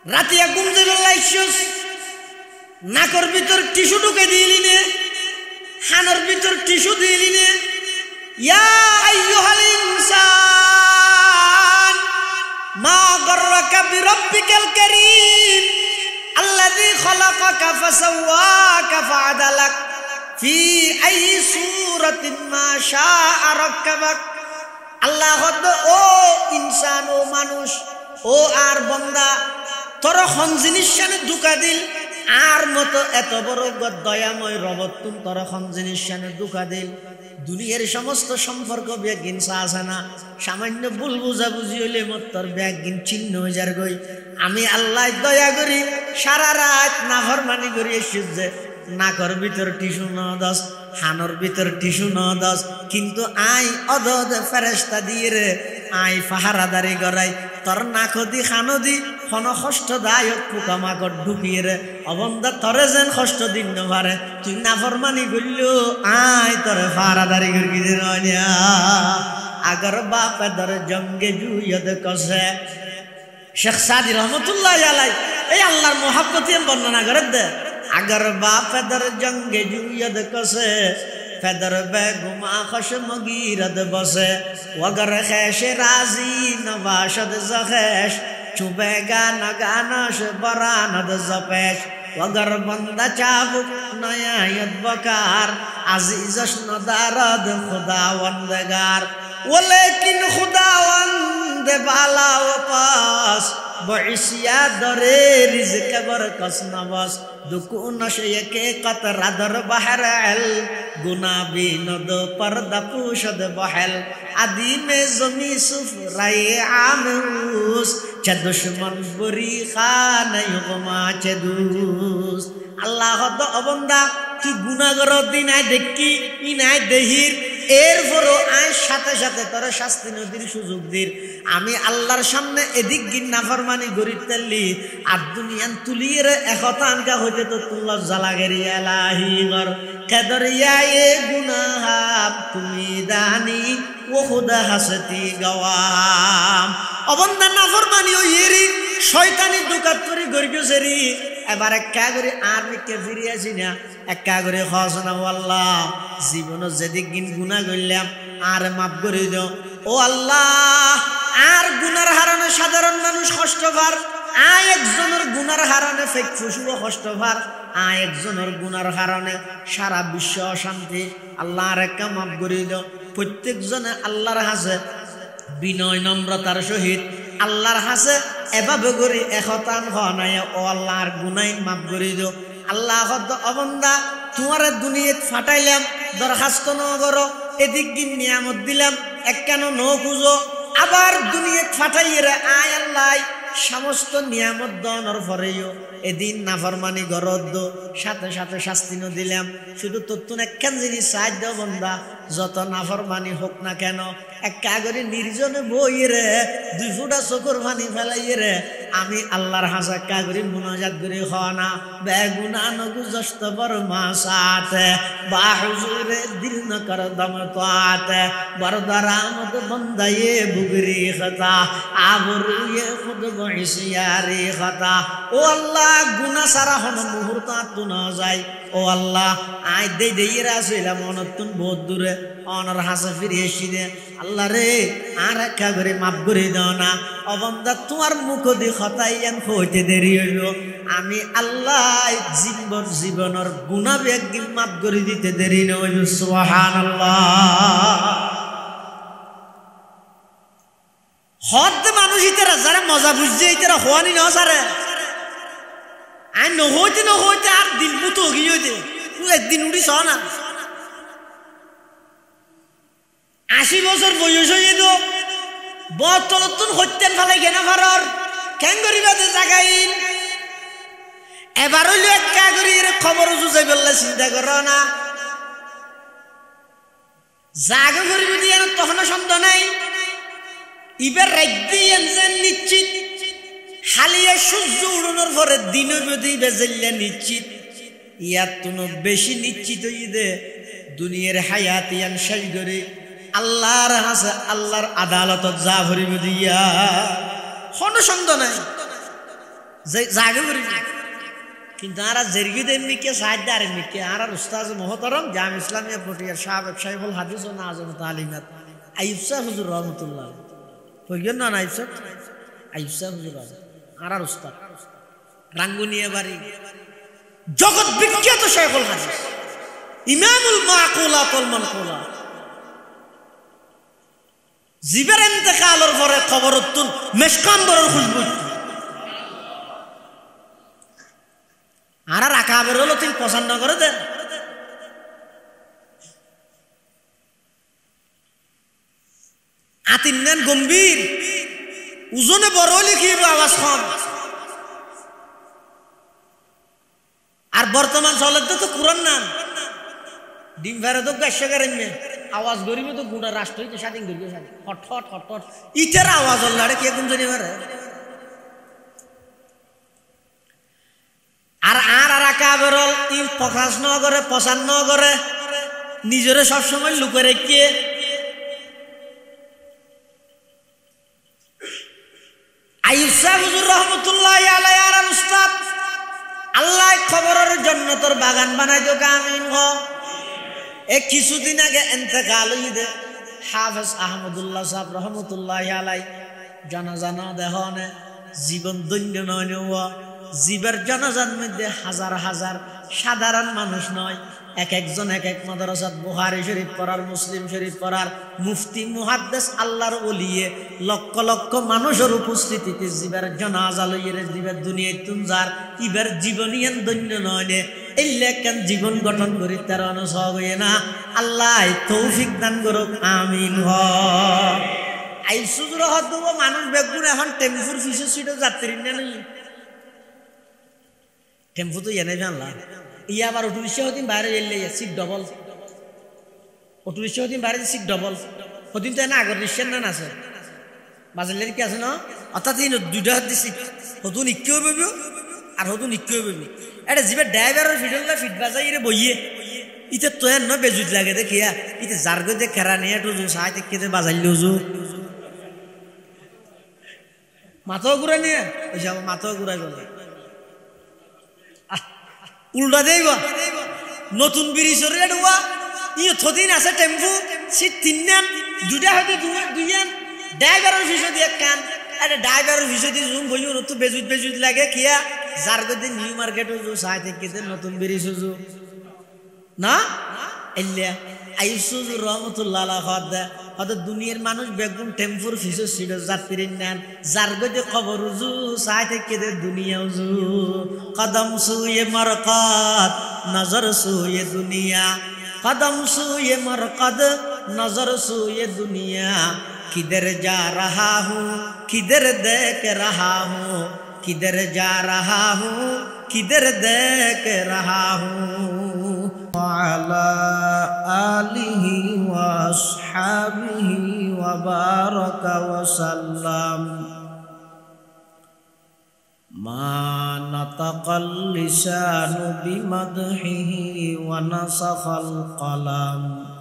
রাতিয়া ঘুম থেকে লাইছস নাকর ভিতর টিস্যু ঢুকে দিলি নে হানর ভিতর টিস্যু দিলি নে ইয়া আইয়ুহাল ইনসান মা গররাকা বিরাব্বিকাল কারীম আল্লাযী খালাকাকা ফাসাওয়াকা ফাআদালাক ফি আইয়ি সূরাতিন মা শাআ রাক্কাবাক। আল্লাহ ও ইনসান, ও মানুষ, ও আর বান্দা, তোর খন জিনিস শানে ধোঁকা দিল আর মতো এত বড় দয়াময় রবত তুম তোর খন জিনিস শানে ধোঁকা দিল। দুনিয়ার সমস্ত সম্পর্ক ব্যাগিন আছে না, সামান্য ভুল বুঝাবুঝি হইলে মত তোর ব্যাগিন ছিন্ন হয়ে যার গই। আমি আল্লাহ দয়া করি সারা রাত নাফরমানি করি এসে নাকর ভিতর টিস্যু ন দশ, হানর ভিতর টিস্যু ন দশ, কিন্তু আই অদদ ফেরেস্তা দিয়ে রে আই পাহারাদারি গড়াই তোর নাকদি খানদি কোন কষ্ট দায়ক পোকামাকড় ঢুকিয়ে রে অবন্ধা তরে যেন কষ্ট দিন না পারে। তুই নাফরমানি করলো আই তোরে পাহারাদারি করি নয়া আগর বাপে ধরে জঙ্গে জুয়দ কষে। শেখ সাদি রহমতুল্লাহ আলাই এই আল্লাহর মোহাব্বতি বর্ণনা করে দে। अगर बाप दर जंग जुयद कसे फदर बेगुमा खशमगीरद बसे वगर खैश राजी नवाशद जखेश चुबेगा नगानश बरानद जपेश वगर बंदा चाबुक नयायत बकार अजीजश नदारद खुदावंदगार वो लेकिन खुदावंद बाला वपास बइसिया दरे रिज़्क़ बरकस नवास दुकु नशे के कतरा दर बहर अल गुना बीनद पर्दा पूशद बहल आदि में जमी सुफ राय आमूस च दुश्मन बुरी खान युगमा च दूस। अल्लाह तो अबंदा तू गुनाहगार दिन आय देखी इन आय देहिर এরপরও আয় সাথে সাথে তোর শাস্তি নদীর সুযোগ দির। আমি আল্লাহর সামনে এদিক গিন নাফরমানি গরিব তেলি আর দুনিয়ান তুলিয়ে একতানকা হইতে তো তুল্লা জালাগেরি এলাহি গর কেদরিয়া এ গুনাহাব তুমি দানি ও খুদা হাসতি গওয়াম। অবন্দা নাফরমানি ও ইয়েরি শয়তানি দুকাত করে গরিব সেরি এবার একা করে আর মিকে ফিরে আসি না একা করে খসনা আল্লাহ জীবন যেদিক গিন গুনাহ করলাম আর মাফ করে দাও ও আল্লাহ। আর গুনার হারানে সাধারণ মানুষ কষ্ট পার, আয় একজনের গুনার হারানে ফেক ফুসুও কষ্ট পার, আয় একজনের গুনার হারানে সারা বিশ্ব অশান্তি। আল্লাহ আর একা মাফ করে দাও। প্রত্যেকজনে আল্লাহর হাসে বিনয় নম্রতার সহিত আল্লাহর হাসে এভাবে করি একতান হনায় ও আল্লাহর গুনাই মাফ করে দিও। আল্লাহ অবন্দা তোমার দুনিয়াত ফাটাইলাম দরখাস্ত ন করো এদিক দিন নিয়ামত দিলাম এক কেন ন খুঁজো আবার দুনিয়াত ফাটাইয়ে আয় আল্লাহ সমস্ত নিয়ামত দনর পরেও এদিন নাফরমানি গরদ সাথে সাথে শাস্তি ন দিলাম। শুধু তোর একখান জিনিস সাহায্য বন্দা যত নাফরমানি হোক না কেন একা করে নির্জনে বইয়ে রে দুই ফুটা চকুর পানি ফেলাইয়ে রে আমি আল্লাহর হাসা একা করে মুনাজাত করে খাওয়ানা বেগুনা নগুজস্ত বর মাসাতে বা হুজুরে দিল ন কর দম তোয়াতে বরদরামত বন্দায়ে বুগরি খতা আবরুয়ে খুদ বইসিয়ারি খতা। ও আল্লাহ গুনাহ সারা হন মুহূর্ত আত্ম না যায়। ও আল্লাহ আই দেই রাসিলা মনতুন বহুত দূরে অনর হাসা ফিরে এসি দে আল্লাহ রে আর একা করে মাফ করে দাও না। অবন্দা তোমার মুখ দি খতাইয়ান হইতে দেরি হইল আমি আল্লাহ জীবনের গুনাহ বেগিন মাফ করে দিতে দেরি না হইল। সুবহানাল্লাহ। হদ মানুষ ইতারা যারা মজা বুঝছে ইতারা হওয়ানি না সারে আই নহইতে আর দিন মুতো গিয়ে দে তুই একদিন উড়িস না 80 বছর বয়স হয়ে তো বতলতুন হত্যেন ফেলাই কেনা ফারর কেন গরিবাতে জাগাইন এবার হইল একা করি খবর জুজাই বললে চিন্তা কর না জাগা করিব দিয়ে তখন সন্দেহ নাই ইবার রাজ্যেন নিশ্চিত হালিয়া সূর্য উড়ানোর পরে দিন বেজেল্লা নিশ্চিত ইয়ার তুনো বেশি নিশ্চিত হই দে দুনিয়ার হায়াত ইয়ান শেষ করে আল্লাহর হাসে আল্লাহর আদালতত যা ভরিব দিয়া কোনো সন্দেহ নাই। জাগে করি কিন্তু আরা জেরগি দেন মিকে সাহায্য আর মিকে আর উস্তাদ মহতরম জাম ইসলামিয়া পটিয়া সাহেব সাহেবুল হাদিস ও নাজম তালিমাত আইয়ুব সাহেব হুজুর রহমতুল্লাহ কইয়েন না আইয়ুব সাহেব হুজুর আর উস্তাদ রাঙ্গুনিয়া বাড়ি জগৎ বিখ্যাত শাইখুল হাদিস ইমামুল মাকুলাত ওয়াল মানকুলাত জিবের ইন্তেকালের পরে খবরতুন মেশকাম্বরের খুশবু আর আকাবের হলো তুই পছন্দ করে দেন আতিন নেন গম্ভীর ওজনে বড় লিখিব আওয়াজ কম আর বর্তমান চলে তো কুরআন নাম ডিম ফেরে তো গাছে করেন আওয়াজ গরিবে তো গুড়া রাষ্ট্র হইতে স্বাধীন করিবে স্বাধীন হট হট হট হট ইটের আওয়াজ হল্লাড়ে কে কোন জানি পারে আর আর আর আকাবেরল ই প্রকাশ ন করে প্রচার ন করে নিজেরে সবসময় লুকে রেখে আইয়ুব সাহেব হুজুর রহমতুল্লাহি আলাইহি আর উস্তাদ আল্লাহ খবরের জন্য তোর বাগান বানাই দিও আমিন হ এ কিছুদিন আগে ইন্তেকাল হইছে হাফেজ আহমদুল্লাহ সাহেব রহমতুল্লাহি আলাইহি জানাজা না দেহনে জীবন দৈন্য নয় জীবের জানাজার মধ্যে হাজার হাজার সাধারণ মানুষ নয় এক একজন এক এক মাদ্রাসাত বুখারী শরীফ পড়ার মুসলিম শরীফ পড়ার মুফতি মুহাদ্দিস আল্লাহর ওলিয়ে লক্ষ লক্ষ মানুষের উপস্থিতিতে জীবের জানাজা লইয়ে জীবের দুনিয়ায় তুমজার ইবের জীবনিয়ান দৈন্য নয় নে এল্লে কেন জীবন গঠন করি তার অনুসব হয়ে না আল্লাহ তৌফিক দান করুক আমিন হ আইসুজুর হদ মানুষ বেগুন এখন টেম্পুর ফিসে সিটে যাত্রী নেই টেম্পু তো এনে জানলা ইয়া আবার অটো রিক্সা হদিন বাইরে এলে সিট ডবল অটো রিক্সা হদিন বাইরে সিট ডবল হদিন তো এনে আগর রিক্সার নান আছে বাজারের কি আছে না অর্থাৎ দুইটা হাত দিছি হতুন ইক্কেও পাবি আর হতুন ইক্কেও পাবি এটা যিবা ড্রাইভারের ফিটলটা ফিট বাজাই রে বইয়ে ইতে তো এন বেজুত লাগে দেখিয়া ইতে যার গদে খেরা নিয়ে একটু সাহায থেকে বাজাইল মাথাও ঘুরাই নিয়ে ওই মাথাও ঘুরাই গেল উল্টা দেব নতুন ব্রিজের রেডুয়া ইয়ে থদিন আছে টেম্পু সিট তিনজন দুইটা হয়তো দুইজন ড্রাইভারের ফিসে দিয়ে কান আরে ড্রাইভারের ফিসে দিয়ে জুম বইও তো বেজুত লাগে কিয়া যার গদে নিউ মার্কেটও জু সাই থেকে নতুন ব্রিজ জু না এলিয়া আইসুজুর রহমতুল্লাহ আলাইহি খাদা হয়তো দুনিয়ার মানুষ বেগুন টেম্পুর ফিসে সিডো যাত্রী নেন যার গদে খবর জু সাই থেকে দুনিয়াও জু কদম সুয়ে মরকাত নজর সুয়ে দুনিয়া কদম সুয়ে মরকাত নজর সুয়ে দুনিয়া किधर जा रहा हूँ किधर देख रहा हूँ किधर जा रहा हूँ किधर देख रहा हूँ वाला आलिहि व अस्हाबिहि व बारक व सल्लम मा नतक़ल लिसानु बिमदहिहि व नसख़ल क़लम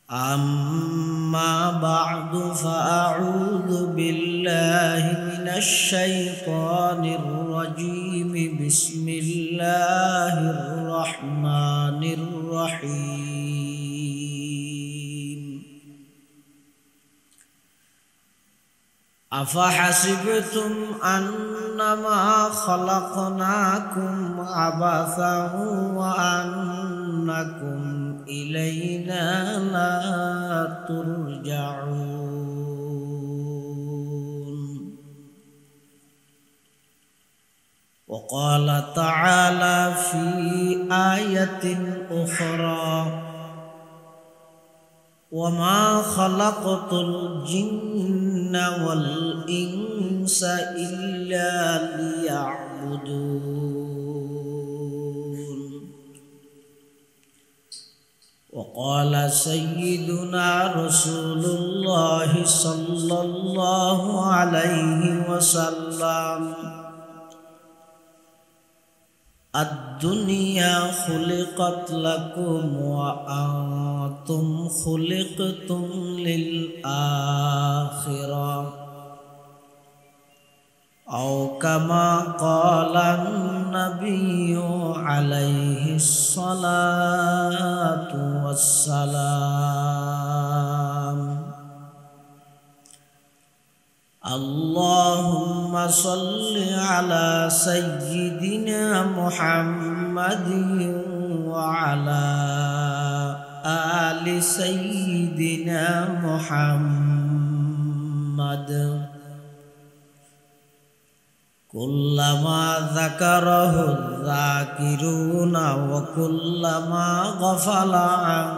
أما بعد فأعوذ بالله من الشيطان الرجيم بسم الله الرحمن الرحيم أفحسبتم أنما خلقناكم عبثا وأنكم إلينا لا ترجعون وقال تعالى في آية أخرى وما خلقت الجن والإنس إلا ليعبدون وقال سيدنا رسول الله صلى الله عليه وسلم الدنيا خلقت لكم وأنتم خلقتم للآخرة قال النبي عليه الصلاة والسلام اللهم صل على سيدنا محمد وعلى آل سيدنا محمد كلما ذكره الذاكرون وكلما غفل عن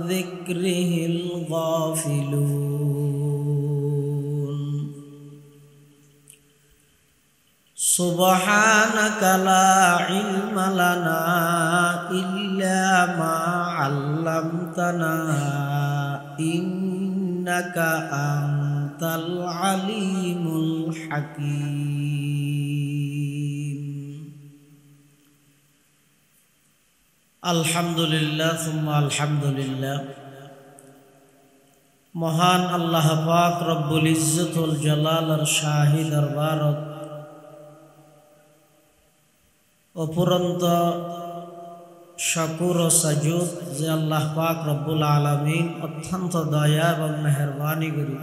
ذكره الغافلون سبحانك لا علم لنا إلا ما علمتنا إنك أنت العليم الحكيم الحمد لله ثم الحمد لله মহান আল্লাহ পাক রব্বুল ইজ্জতুল জালালের শাহী দরবারত অপুরন্ত শুকর ও সাজুদ যে আল্লাহ পাক রব্বুল আলামিন অত্যন্ত দয়া এবং মেহেরবানি করি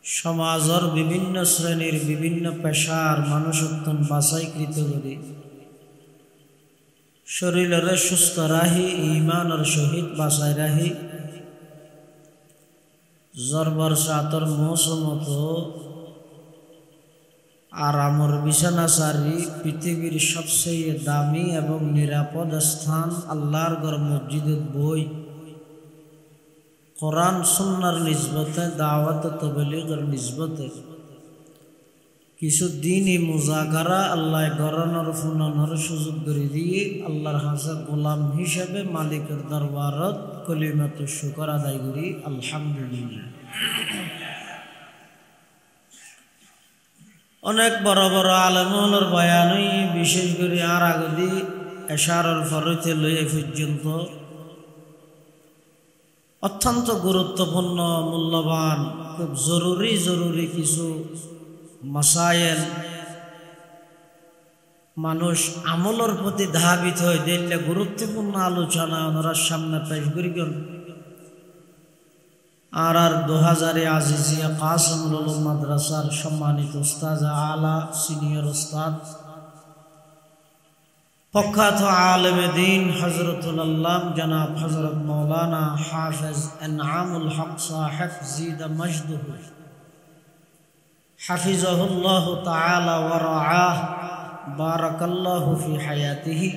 সমাজের বিভিন্ন শ্রেণীর বিভিন্ন পেশার মানুষত্বন বাছাইকৃত করি শরীরের সুস্থ রাহি ঈমানের সহিত বাছাই রাহি জরবর সাতর মৌসুমত আরামর বিছানা সারি পৃথিবীর সবচেয়ে দামি এবং নিরাপদ স্থান আল্লাহর ঘর মসজিদের বই কোরআন সুন্নাহর নিসবতে দাওয়াত তাবলীগের নিসবতে কিছু দিনই মুজাকারা আল্লাহ গরনের ফুনানোর সুযোগ করে দিয়ে আল্লাহর হাজার গোলাম হিসেবে মালিকের দরবারত কলিমাতুল শুকর আদায় করি আলহামদুলিল্লাহ। অনেক বড় বড় আলেমুলের বয়ানই বিশেষ করে আর আগদি এশারর ফরতে লইয়ে পর্যন্ত অত্যন্ত গুরুত্বপূর্ণ মূল্যবান খুব জরুরি কিছু মাসায়েল মানুষ আমলের প্রতি ধাবিত হয়ে দিলে গুরুত্বপূর্ণ আলোচনা ওনার সামনে পেশ করিবেন। আর 2000 আজিজিয়া কাসিমুল উলুম মাদ্রাসার সম্মানিত উস্তাদ আলা সিনিয়র উস্তাদ প্রখ্যাত আলেমে দ্বীন হযরতুল আল্লাম জনাব হযরত মাওলানা হাফেজ ইনআমুল হক সাহেব জিদ মজদুহু হাফিজাহুল্লাহু তাআলা ওয়া রাআহ বারাকাল্লাহু ফি হায়াতিহি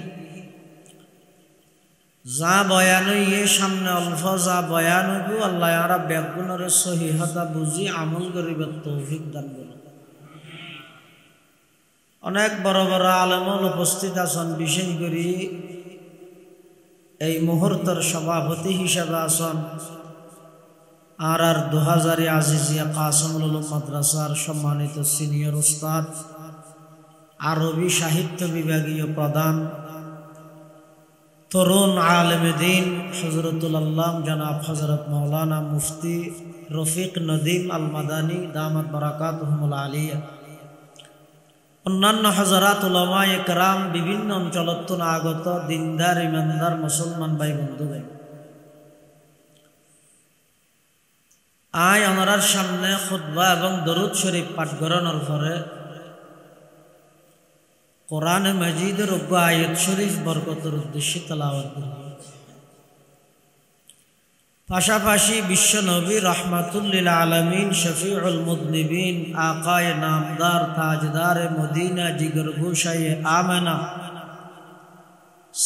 যা বয়ান হইয়ে সামনে অল্প যা বয়ান হইব আল্লাহ আরা ব্যাগুণের সহিহতা বুঝি আমল করিবার তৌফিক দান করুন। অনেক বড় বড় আলেমুল উপস্থিত আছেন, বিশেষ করে এই মুহূর্তের সভাপতি হিসেবে আছেন আর 2000 আজিজিয়া কাসিমুল উলুম মাদ্রাসার সম্মানিত সিনিয়র উস্তাদ আরবি সাহিত্য বিভাগীয় প্রধান তরুণ আলেমে দ্বীন হযরতুল আল্লাম জনাব হযরত মাওলানা মুফতি রফিক নদীম আল মাদানী দামাত বারাকাতুহুমুল আলিয়া, অন্যান্য হযরত উলামায়ে কেরাম, বিভিন্ন অঞ্চলত আগত দিনদার ইমানদার মুসলমান ভাই বন্ধু ভাই, আয় আমাদের সামনে খুতবা এবং দরুদ শরীফ পাঠ করানোর পরে কোরআন মাজিদের অজ্ঞ আয়াত শরীফ বরকতের উদ্দেশ্যে তেলাওয়াত করব। পাশাপাশি বিশ্ব নবী রহমাতুল লিল আলামিন শফিউল মুযনিবিন আকায়ে নামদার তাজদার মদিনা জিগর গোশায়ে আমেনা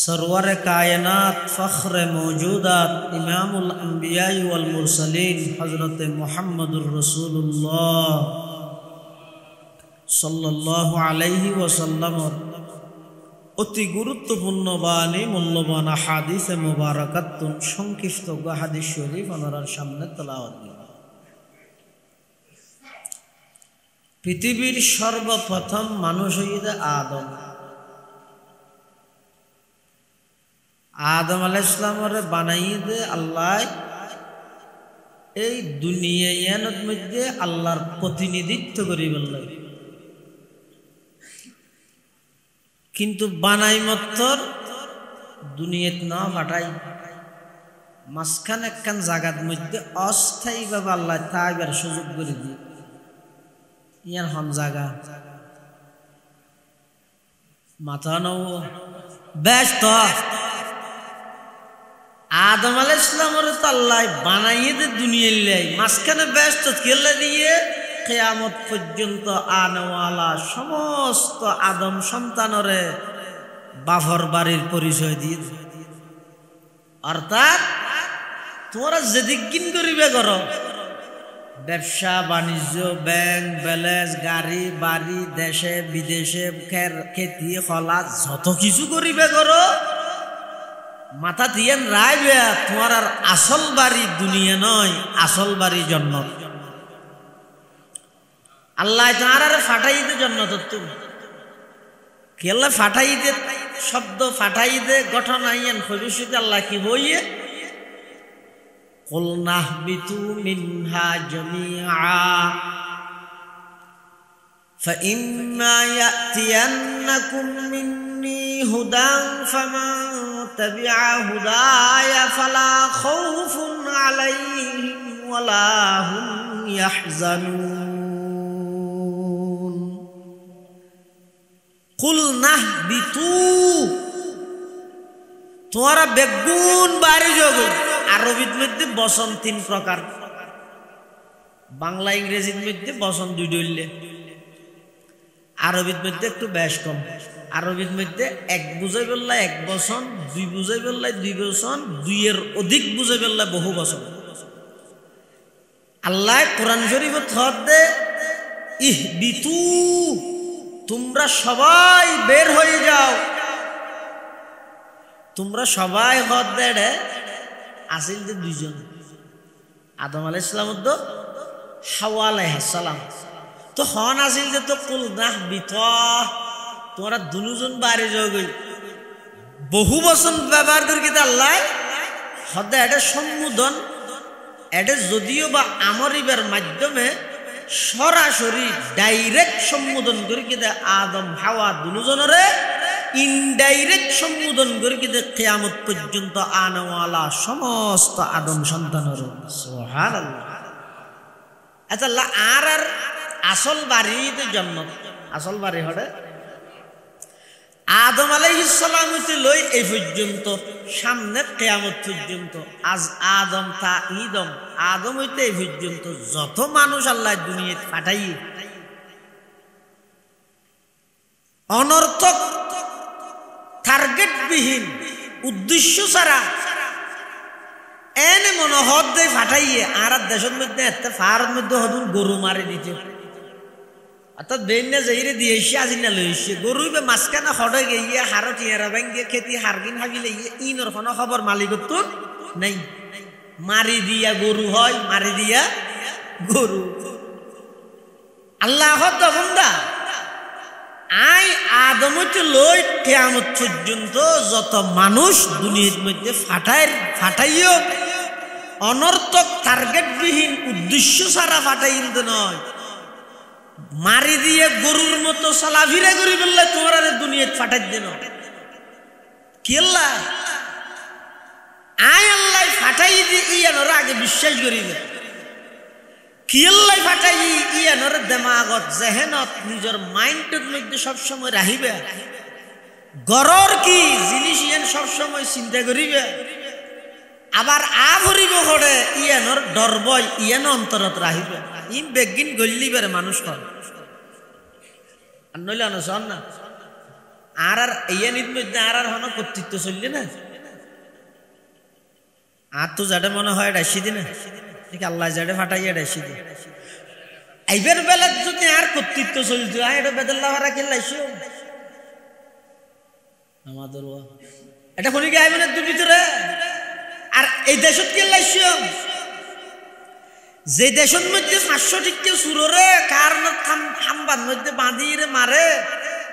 সরওয়ার কায়নাত ফখরে মৌজুদাত ইমামুল আম্বিয়া ওয়াল মুরসালিন হযরত মুহাম্মদুর রাসূলুল্লাহ সাল্লাল্লাহু আলাইহি ওয়াসাল্লাম অতি গুরুত্বপূর্ণ বাণী মূল্যবান হাদিসে মুবারাকাতুন সংক্ষিপ্ত হাদিস শরীফ ওনার সামনে তেলাওয়াত করব। পৃথিবীর সর্বপ্রথম মানুষ হইতে আদম। আদম আলাইহিস সালামের বানাইয়ে দে আল্লাহ এই দুনিয়ার মধ্যে আল্লাহর প্রতিনিধিত্ব করি বললেন। কিন্তু বানাই মত্তর দুনিয়াত না ফাটাই মাঝখান একখান জায়গার মধ্যে অস্থায়ীভাবে আল্লাহ তাইবার সুযোগ করে দিয়ে ইয়ার হন জায়গা মাথা নও ব্যস্ত আদম আলাইহিস সালামের তো আল্লাহ বানাইয়ে দে দুনিয়ার লাই মাঝখানে ব্যস্ত কেলে দিয়ে কিয়ামত পর্যন্ত আনওয়ালা সমস্ত আদম সন্তানরে বাফর বাড়ির পরিচয় দিয়ে অর্থাৎ তোমরা যেদিকিন করিবে করো ব্যবসা বাণিজ্য ব্যাংক ব্যালেন্স গাড়ি বাড়ি দেশে বিদেশে খেতি খলা যত কিছু করিবে করো মাথা দিয়ে রাইবে তোমার আর আসল বাড়ি দুনিয়া নয় আসল বাড়ি জন্নত আল্লাহ তাআলা ফাটাইতে জন্নত তুমি কেলা ফাটাইতে শব্দ ফাটাইতে গঠন আইয়েন ভবিষ্যতে আল্লাহ কি বইয়ে কুল নাহবিতু মিনহা জামিআ فإما يأتينكم مني هدى فمن تبع هداي فلا خوف عليهم ولا هم يحزنون কুল নাহবিতু তোমরা বেগুন বাড়ি যোগ আরবির মধ্যে বসন তিন প্রকার বাংলা ইংরেজির মধ্যে বসন দুই ডইলে আরবির মধ্যে একটু বেশ কম আরবির মধ্যে এক বুঝাই বললা এক বসন দুই বুঝাই বললা দুই বসন দুইয়ের অধিক বুঝাই বললা বহু বসন আল্লাহ কোরআন শরীফে থদে ইহবিতু তোমরা সবাই বের হয়ে যাও তোমরা সবাই হদ দেড়ে আসিল যে দুইজন আদম আলাইহিস সালাম তো হাওয়া আলাইহিস সালাম তো হন আসিল যে তো কুল নাহবিতু তোমরা দুজন বাড়ি যাও গই বহু বচন ব্যবহার করি কিন্তু আল্লাহ হদ এটা সম্বোধন এটা যদিও বা আমরিবার মাধ্যমে সরাসরি ডাইরেক্ট সম্বোধন করি কিন্তু আদম হাওয়া দুজনরে ইনডাইরেক্ট সম্বোধন করি কিন্তু কিয়ামত পর্যন্ত আনওয়ালা সমস্ত আদম সন্তানের সুবহানাল্লাহ আচ্ছা আর আসল বাড়িতে জন্ম আসল বাড়ি হড়ে আদম আলাইহিস সালাম হইতে লই এই পর্যন্ত সামনে কিয়ামত পর্যন্ত আজ আদম তা ইদম আদম হইতে এই পর্যন্ত যত মানুষ আল্লাহ দুনিয়াতে পাঠাই অনর্থক টার্গেট বিহীন উদ্দেশ্য ছাড়া এনে মনোহদ দিয়ে ফাটাইয়ে আর দেশের মধ্যে একটা ফারের মধ্যে হদুন গরু মারি দিতে অর্থাৎ বেন্যা যাইরে দিয়েছে আজি না লইছে গরুই বা মাঝখানে হড়ে গিয়ে হারো টিয়ারা ব্যাঙ্গে খেতি হারগিন হাবিলে ইনর কোনো খবর মালিকত্বর নেই মারি দিয়া গরু হয় মারি দিয়া গরু আল্লাহ বন্দা আই আদম হইতে লই কিয়ামত পর্যন্ত যত মানুষ দুনিয়ার মধ্যে ফাটাইও অনর্থক টার্গেট বিহীন উদ্দেশ্য ছাড়া ফাটাইতে নয় মারি দিয়ে গরুর মতো চলাফিরা করি বললে তোমার দুনিয়াত ফাটাই দেন কি আল্লাহ আয় আল্লাহ ফাটাই দিয়ে ইয়ানোর আগে বিশ্বাস করি না কি আল্লাহ ফাটাই ইয়ানোর দেমাগত জেহেনত নিজের মাইন্ডের মধ্যে সবসময় রাখিবে গরর কি জিনিস ইয়ান সবসময় চিন্তা করিবে আবার আভরিব করে ইয়ানোর ডরবই ইয়ান অন্তরত রাখিবে ইন বেগিন গল্লিবের মানুষ কর আর নইলে অনুসরণ না আর ইয়ানির মধ্যে আর হন কর্তৃত্ব চললে না আর তো যাতে মনে হয় ডাইসি দি না ঠিক আল্লাহ যাতে ফাটাইয়া ডাইসি দি এইবার বেলা যদি আর কর্তৃত্ব চলতো এটা বেদল্লা ভাড়া কে লাইছো আমাদের এটা শুনি কি আইবেন দুই ভিতরে আর এই দেশত কে লাইছো যে দেশের মধ্যে 500 টিকে সুররে কারণ খাম্বার মধ্যে বাঁধিয়ে মারে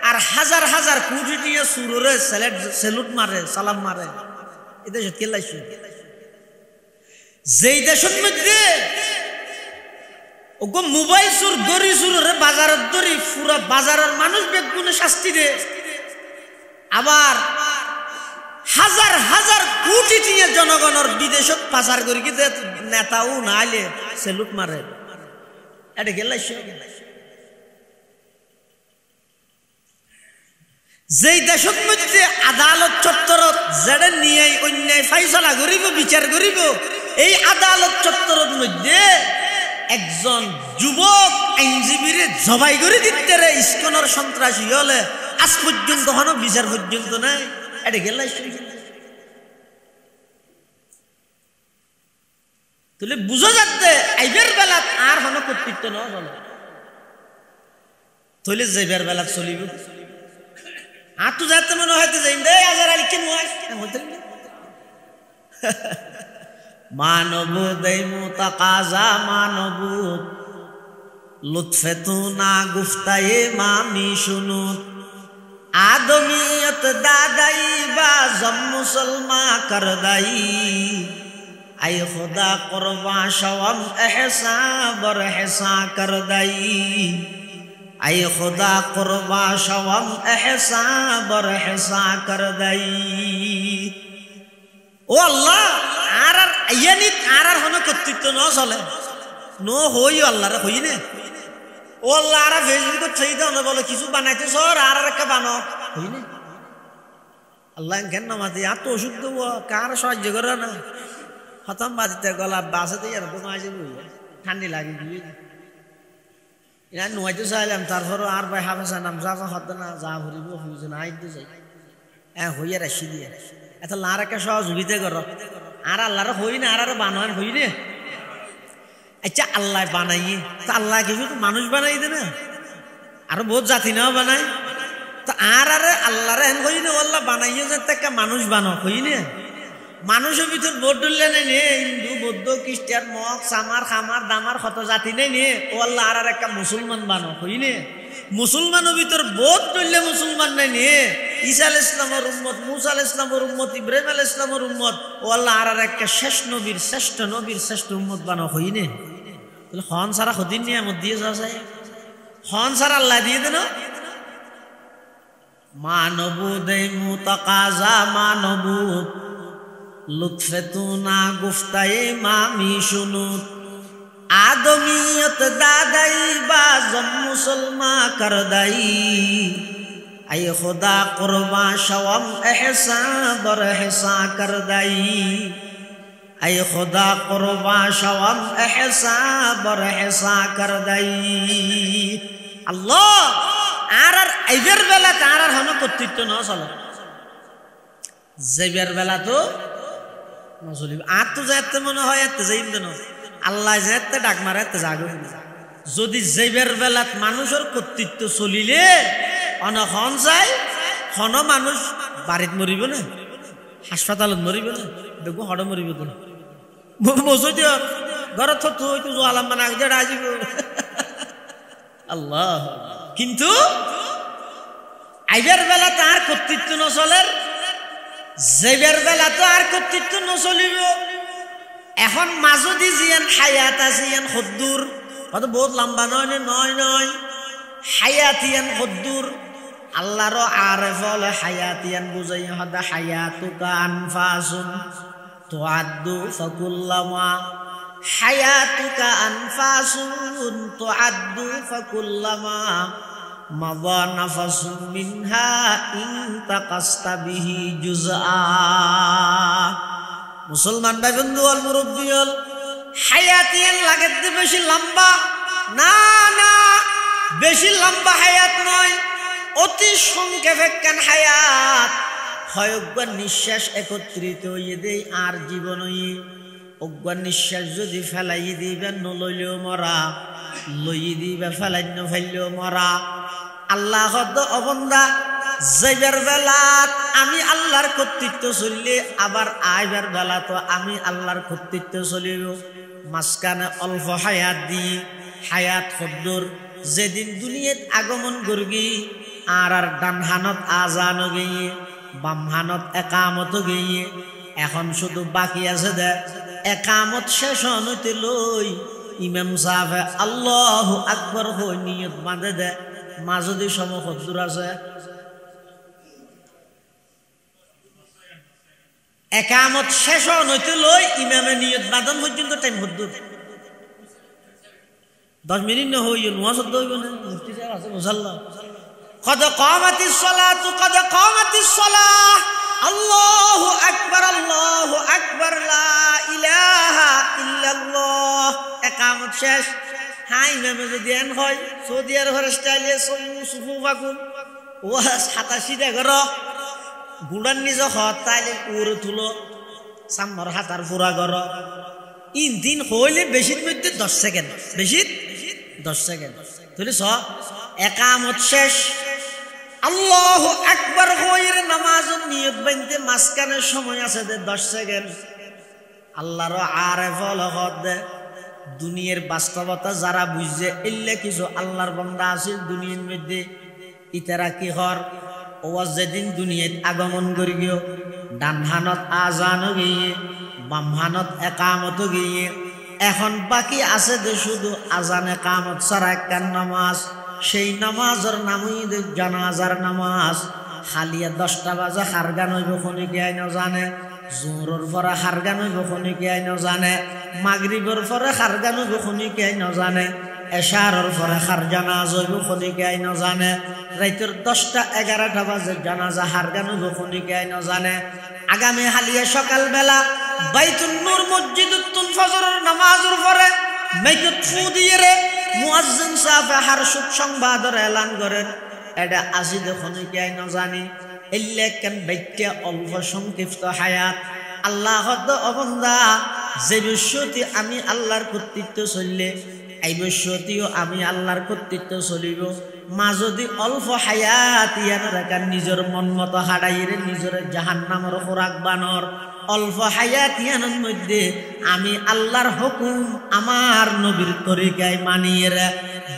আর হাজার হাজার কোটি দিয়ে সুররে সেলুট মারে সালাম মারে এই দেশত কে লাইছো যেই দেশের মধ্যে ওগো মোবাইল চুর গড়ি চুররে বাজারের দড়ি পুরা বাজারের মানুষ বেগুনে শাস্তি দে আবার হাজার হাজার কোটি টিয়া জনগণের বিদেশত পাচার করি কি নেতাও না আইলে সেলুট মারে এটা গেলাই যেই দেশের মধ্যে আদালত চত্বরত যেটা নিয়ে অন্যায় ফাইসলা করিব বিচার করিব এই আদালত চত্বরের মধ্যে একজন যুবক আইনজীবীরে জবাই করে দিতে রে ইস্কনের সন্ত্রাসী হলে আজ পর্যন্ত হন বিচার পর্যন্ত নাই এটা গেলাই তুলে বুঝো যাতে আইবের বেলাত আর হন কর্তৃত্ব ন চলে তৈলে যাইবার বেলাত চলিব আর তো যাতে মনে হয়তো যাই দে আজার আলী কেন মানব দেমু তাকাজা মানব লুৎফে তু না গুফতায়ে মামি শুনুত আদমিয়ত দাদাই বা জম মুসলমা করদাই আই খুদা কুরবা শওম এহসা বর হেসা করদাই আই খুদা কুরবা শওম এহসা বর হেসা করদাই ও আল্লাহ আর আর আইয়ানিত আর আর হন কর্তৃত্ব ন চলে নো হই আল্লাহরে হই না ও আল্লাহ আর ফেসবুক ছেই দাও না বলে কিছু বানাইতে সর আর আর একটা বানো হই না আল্লাহ কেন নামাজি আর তো ওষুধ দেবো কার সাহায্য করে না খতম বাজিতে গলা বাসাতে এরকম মাঝে ঠান্ডি লাগে দিয়ে এরা নোয়াইতে চাইলাম তারপরও আর ভাই হাফেসা নাম যা হতো না যা ভরিব হইছে না আইতে যাই হ্যাঁ হইয়া রাখি দিয়ে এত লার একটা সহযোগিতা কর আর আল্লাহর হই না আর আর বানান হই রে আচ্ছা আল্লাহ বানাইয়ে তা আল্লাহ কিছু তো মানুষ বানাই দে না আরো বহুত জাতি নাও বানায় তো আর আরে আল্লাহরে হেন হই না আল্লাহ বানাইয়ে যে একটা মানুষ বানো হই না মানুষের ভিতর বোধ ধরলে নেই নে হিন্দু বৌদ্ধ খ্রিস্টান মগ সামার খামার দামার কত জাতি নেই নে ও আল্লাহ আর একটা মুসলমান বানো হই নে মুসলমানের ভিতর বোধ ধরলে মুসলমান নাই নে ঈসা আলাইহিস সালামের উম্মত মুসা আলাইহিস সালামের উম্মত ইব্রাহিম আলাইহিস সালামের উম্মত ও আল্লাহ আর একটা শ্রেষ্ঠ নবীর শ্রেষ্ঠ উম্মত বানো হই নে তাহলে হন সারা হদিন নিয়ামত দিয়ে যাওয়া যায় হন সারা আল্লাহ দিয়ে দেন মানব দেমু তাকাজা মানব লুৎফে তু না গুফতায়ে মামি শুনুত আদমিয়ত দাদাই বা জম মুসলমা করদাই আই খুদা কুরবা শওম এহসা বর হেসা করদাই আই খুদা কুরবা শওম এহসা বর হেসা করদাই আল্লাহ আর আর আইবের বেলা তার আর হন কর্তৃত্ব ন চলে যাইবার বেলা তো নচলিব আর তো যাইতে মনে হয় এতে যাইম দেন আল্লাহ যাইতে ডাক মারে এতে জাগো যদি যাইবার বেলাত মানুষের কর্তৃত্ব চলিলে অনখন যায় হন মানুষ বাড়িত মরিব না হাসপাতালত মরিব না দেখো হড মরিব তো মসজিদ ঘরত থতো হয়তো জোয়ালাম মানে আগে রাজিব আল্লাহ কিন্তু আইবার বেলা তার কর্তৃত্ব নচলের যাইবার বেলা তো আর কর্তৃত্ব নচলিব এখন মাজদি জিয়ান হায়াত আছে ইয়ান খদ্দুর হয়তো বহুত লম্বা নয় নয় নয় হায়াতিয়ান খদ্দুর আল্লাহর আরেফ হলে হায়াতিয়ান বুঝাই হদা হায়াতুকা আনফাসুন তুআদ্দু ফাকুল্লামা হায়াতুকা আনফাসুন তুআদ্দু ফাকুল্লামা মাযা নাফাসুন মিনহা ইনতাকাসতা বিহি জুজআ মুসলমান ভাই বন্ধু অল মুরব্বী হল হায়াতিয়ান লাগে বেশি লম্বা না না বেশি লম্বা হায়াত নয় অতি সংক্ষেপে কেন হায়াত হয় অজ্ঞান নিঃশ্বাস একত্রিত হইয়ে দেই আর জীবন হইয়ে অজ্ঞান নিঃশ্বাস যদি ফেলাই দিবেন নলইলেও মরা লই দিবে ফেলাই ন ফেললেও মরা আল্লাহ হদ অবন্দা যাইবার বেলাত আমি আল্লাহর কর্তৃত্ব চললে আবার আইবার বেলা তো আমি আল্লাহর কর্তৃত্ব চলিব মাঝখানে অল্প হায়াত দি হায়াত খদ্দুর যেদিন দুনিয়াত আগমন করবি আর ডান হানত আজান গিয়ে বাম হানত একামত গিয়ে এখন শুধু বাকি আছে দে একামত শেষ হইতে লই ইমাম সাহেব আল্লাহু আকবার হই নিয়ত বাঁধে দে মাজদি সম খদ্দুর আছে একামত শেষ হইতে লই ইমামে নিয়ত বাদন পর্যন্ত টাইম হদ্দুর 10 মিনিট না হইল নোয়া শব্দ হইব না মুফতি সাহেব আছে বুঝাল্লাহ কদ কামাতিস সালাতু কদ কামাতিস সালাহ আল্লাহু আকবার লা ইলাহা ইল্লাল্লাহ একামত শেষ হাই ইমামে যদি এন হয় সৌদি আরবের স্টাইলে সুফু ফাকুন ও 87 ঘর গুড়ার নিজ হত তাইলে উড়ে তুলো সামর হাতার পুরা ঘর দিন হইলে বেশির মধ্যে 10 সেকেন্ড বেশি 10 সেকেন্ড তুলি স একামত শেষ আল্লাহু আকবার হইরে নামাজ নিয়ত বানতে মাসকানের সময় আছে 10 সেকেন্ড আল্লাহর আরেফ হলত দে দুনিয়ার বাস্তবতা যারা বুঝে ইল্লে কিছু আল্লাহর বান্দা আছে দুনিয়ার মধ্যে ইতারা কি হর ওয়াজ যেদিন দুনিয়াত আগমন করি গিয়ে ডান হানত আজান গিয়ে বাম হানত একামত গিয়ে এখন বাকি আছে যে শুধু আজান একামত ছাড়া একখান নামাজ সেই নামাজের নামই জানাজার নামাজ হালিয়া 10টা বাজে হারগান হইব খনি কে আইন জানে জোহরের পরে হারগান হইব খনি কে আইন জানে মাগরিবের পরে হারগান হইব খনি কে আইন জানে এশারের পরে খারজানাজ হইব খনি কে আইন জানে রাইতের 10টা 11টা বাজে জানাজা হারগান হইব খনি কে আইন জানে আগামী হালিয়া সকাল বেলা বাইতুন নূর মসজিদুল ফজরের নামাজের পরে মাইকত ফু দিয়ে রে মুয়াজ্জিন সাহেব হারসুক সংবাদের এলান করেন এটা আসি দেখুন কি আই না জানি ইল্লে কেন বাইত্যা অল্প সংক্ষিপ্ত হায়াত আল্লাহ হদ অবন্দা যে বিশ্বতি আমি আল্লাহর কর্তৃত্ব চললে এই বিশ্বতিও আমি আল্লাহর কর্তৃত্ব চলিব মা যদি অল্প হায়াত ইয়ান রাখা নিজের মন মতো হারাইরে নিজের জাহান্নামের খোরাক বানর অল্প হায়াত ইয়ানের মধ্যে আমি আল্লাহর হুকুম আমার নবীর তরিকায় মানিয়ে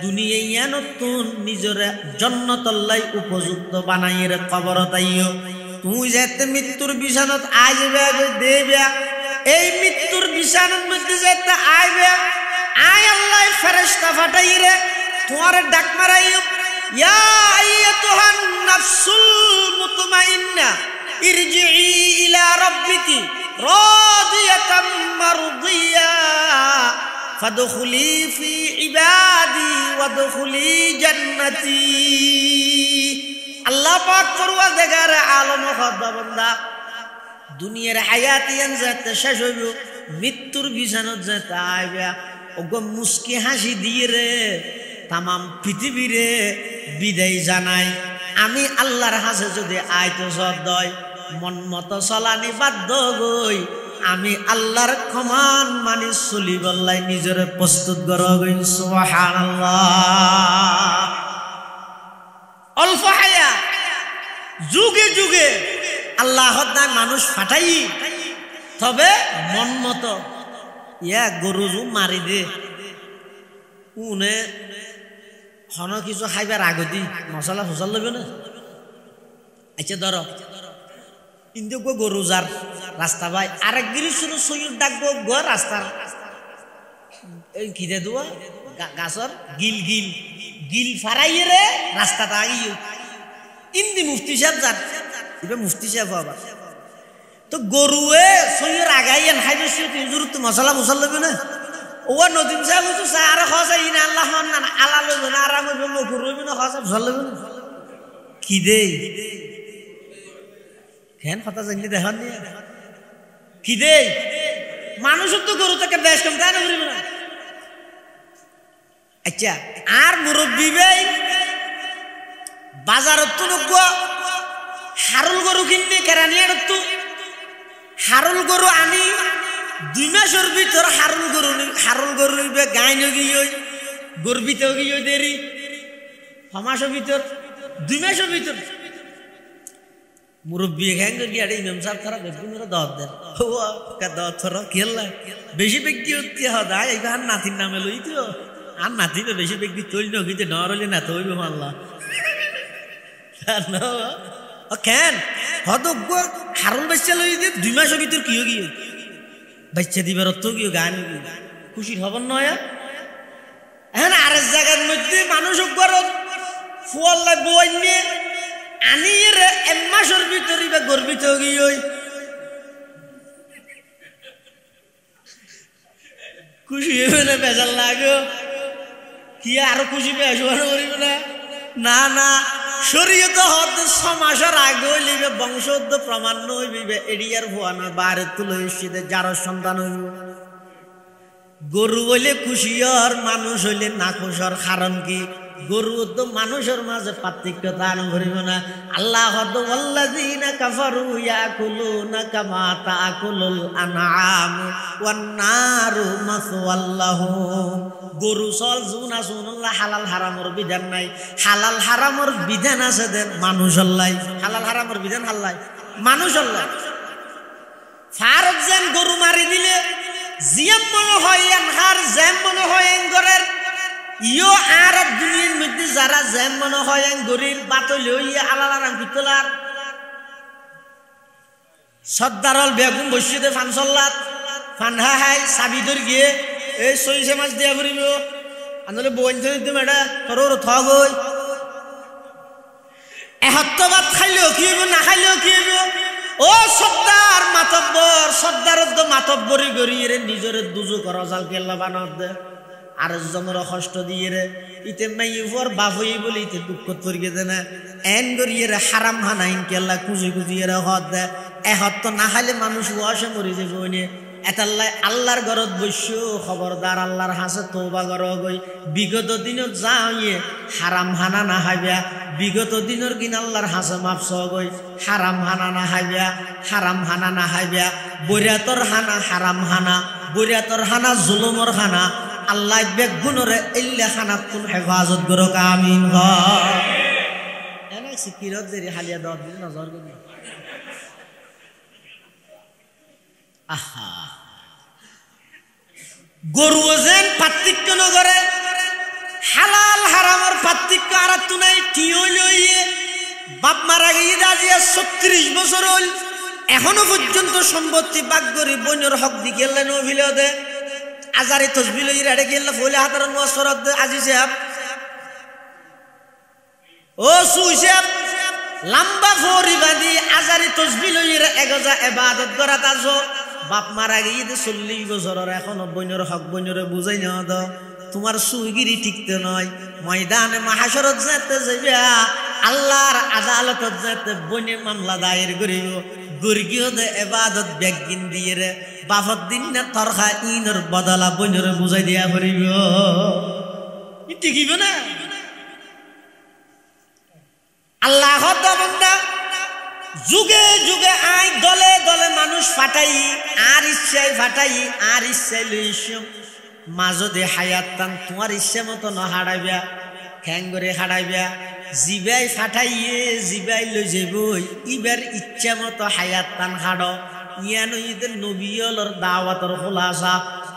দুনিয়া ইয়ানতুন নিজের জান্নাতুল্লাহ উপযুক্ত বানাইরে কবর তাইও তুই যেতে মৃত্যুর বিছানাত আইবে দেবে এই মৃত্যুর বিছানার মধ্যে যেতে আইবে আয় আল্লাহ ফেরেশতা পাঠাইরে তোমার ডাক মারাইও ইয়া আইয়াতুহান নাফসুল মুতমাইন্না ইরজিই ইলা রাব্বিকি রাদিয়াতাম মারদিয়া ফাদখুলি ফি ইবাদি ওয়াদখুলি জান্নাতি আল্লাহ পাক পরওয়ারদিগার আলম খোদা বান্দা দুনিয়ার হায়াতিয়ান যাতে শেষ হইব মৃত্যুর বিছানাত যেতে আইবা ওগো মুস্কি হাসি দিয়ে রে তামাম পৃথিবীরে বিদায় জানাই আমি আল্লাহর হাসে যদি আইতো সদয় মন মতো চলানি বাধ্য গই আমি আল্লাহর ক্ষমান মানি চলি বললাই নিজের প্রস্তুত করবেন সুবহানাল্লাহ অল্প হায়া যুগে যুগে আল্লাহ মানুষ ফাটাই তবে মন মতো ইয়া গরু মারি দে উনে হন কিছু খাইবার আগতি মশলা ফসল লইব না আচ্ছা ধর কিন্তু গরু যার রাস্তা ভাই আরেক গিরি শুরু সৈয়দ ডাকবো গো রাস্তার এই খিদে দেওয়া গাছর গিল গিল গিল ফারাইয়ে রে রাস্তাটা আগিয়ে ইন্দি মুফতি সাহেব যান এবার মুফতি সাহেব আবার তো গরুয়ে সৈয়দ আগাইয়েন হাইবে জরুর তো মশলা ফসল লইব না ও নদীন সাহেব তো আর হসা ইন আল্লাহ না আলা লইব না আরাম হইব মকুর হইব না হসা ফসল লইব না কি দে কেন কথা জানি দেখান দিয়ে কি দে মানুষের তো গরু থেকে বেশ কম তাই না ঘুরিব না আচ্ছা আর মুরব্বী ভাই বাজারত তো লোক হারুল গরু কিনবে কেরানিয়ার তো হারুল গরু আনি 2 মাসের ভিতর হারুল গরু গাই নগিয়ে গর্বিত গিয়ে দেরি 6 মাসের ভিতর 2 মাসের ভিতর মুরব্বী হ্যাঙ্গ গিয়ে ইমাম সাহেব খারাপ একদিন দর দেন দর থর খেললা বেশি ব্যক্তি হতে হয় এইবার নাতির নামে লই তো আর নাতিবে বেশি ব্যক্তি তৈরি নগিতে নরলে না তৈব মাল্লা কেন হদজ্ঞ হারুল বাচ্চা লই দিয়ে 2 মাসের ভিতর কি গিয়ে বাচ্চা দিবার অর্থ কি গান খুশির খবর নয় এখন আরেক জায়গার মধ্যে মানুষ ফুয়াল লাগবো আনি 1 মাসের ভিতরে বা গর্বিত গিয়ে খুশি হবে না বেজাল লাগো কি আরো খুশি বেজবানো করিব না না শরীয়ত হদ 6 মাসের আগে হইবে বংশোদ্ধ প্রমাণ হইবে এডিয়ার ভুয়া না বারে তুলে এসে যার সন্তান হইব গরু হইলে খুশিয়র মানুষ হইলে না খুশর কারণ কি গরু তো মানুষের মাঝে পার্থক্য দান করিব না আল্লাহ ওয়াল্লাযীনা কাফারু ইয়াকুলুনা কামা তাকুলুল আনআম ওয়ান নারু মাসওয়াল্লাহুম গরু চল জুনা সুনুল্লাহ হালাল হারামর বিধান নাই হালাল হারামর বিধান আছে দে মানুষ আল্লাহ হালাল হারামর বিধান আল্লাহ মানুষ আল্লাহ ফারজ যেন গরু মারি দিলে জিয়াম মনে হয় হার জ্যাম মনে হয় এঙ্গরের ইয়ো আর দুনিয়ার মধ্যে যারা জ্যাম মনে হয় গরির বাতলে ইয়ে আলালারাম পিতলার সর্দারল বেগুন বসিয়ে ফানসল্লাত ফানহা হাই সাবিদর গিয়ে এই সইছে মাছ দিয়া ফুরিব আনলে বইন দিতে মেডা তোর থগ হই এহত্তবাদ খাইলেও কি হইব না খাইলেও কি হইব ও সর্দার মাতব্বর সর্দারের তো মাতব্বরি গড়িয়ে রে নিজের দুজো করা জাল কেল্লা বানাত দে আর জনের কষ্ট দিয়ে রে ইতে মাইফর বাপ হই বলি ইতে দুঃখ তরিয়ে দে না এন গড়িয়ে রে হারাম হানাইন কেল্লা কুজি কুজিয়ে রে হদ দে এহত্ত না খাইলে মানুষ ওয়াসে মরি যাবে ওই এতাল্লাই আল্লাহর ঘরত বৈশ্য খবরদার আল্লাহর হাসে তৌবা কর গই বিগত দিনত যা হইয়ে হারাম হানা না হাইবা বিগত দিনের কিন আল্লাহর হাসে মাপস গই হারাম হানা না হাইবা হারাম হানা না হাইবা বরিয়াতর হানা হারাম হানা বরিয়াতর হানা জুলুমর হানা আল্লাহ বেগুনরে ইল্লা খানাত কোন হেফাজত করক আমিন হ এনে সিকিরত দেরি হালিয়া দর দিন নজর করি আহা গরু যেন পার্থক্য নগরে হালাল হারামর পার্থক্য আর তু নাই টিও লইয়ে বাপ মারা গিয়ে দাজিয়া 36 বছর হল এখনো পর্যন্ত সম্পত্তি বাগ করি বইনের হক দি গেলেন অভিলে দে আজারি তসবি লই রেড়ে গেল ফলে হাতার নোয়াসরত দে আজি সাহেব ও সুই সাহেব লম্বা ফরি বাঁধি আজারি তসবি লই এগজা ইবাদত করা তাজো বাপ মারা গিয়ে 40 বছরের এখনো বইনের হক বইনের বুঝাই না দ তোমার সুইগিরি টিকতে নয় ময়দানে মাহাশরত যেতে যাবে আল্লাহর আদালতত যেতে বইনে মামলা দায়ের করিব গর্গিও দে ইবাদত বেগিন দিয়ে রে বাফত দিন না তরখা ইনর বদলা বইনের বুঝাই দিয়া করিব টিকিব না আল্লাহ বান্দা যুগে যুগে আই দলে দলে মানুষ ফাটাই আর ইচ্ছায় ফাটাই আর ইচ্ছায় লইছম মাঝে হায়াত টান তোমার ইচ্ছা মতো ন হারাইবা খ্যাঙ্গরে হারাইবা জিবাই ফাটাইয়ে জিবাই লই যাবই ইবার ইচ্ছা মতো হায়াত টান হাড় ইয়ানো ঈদের নবীয়লর দাওয়াতর খোলাসা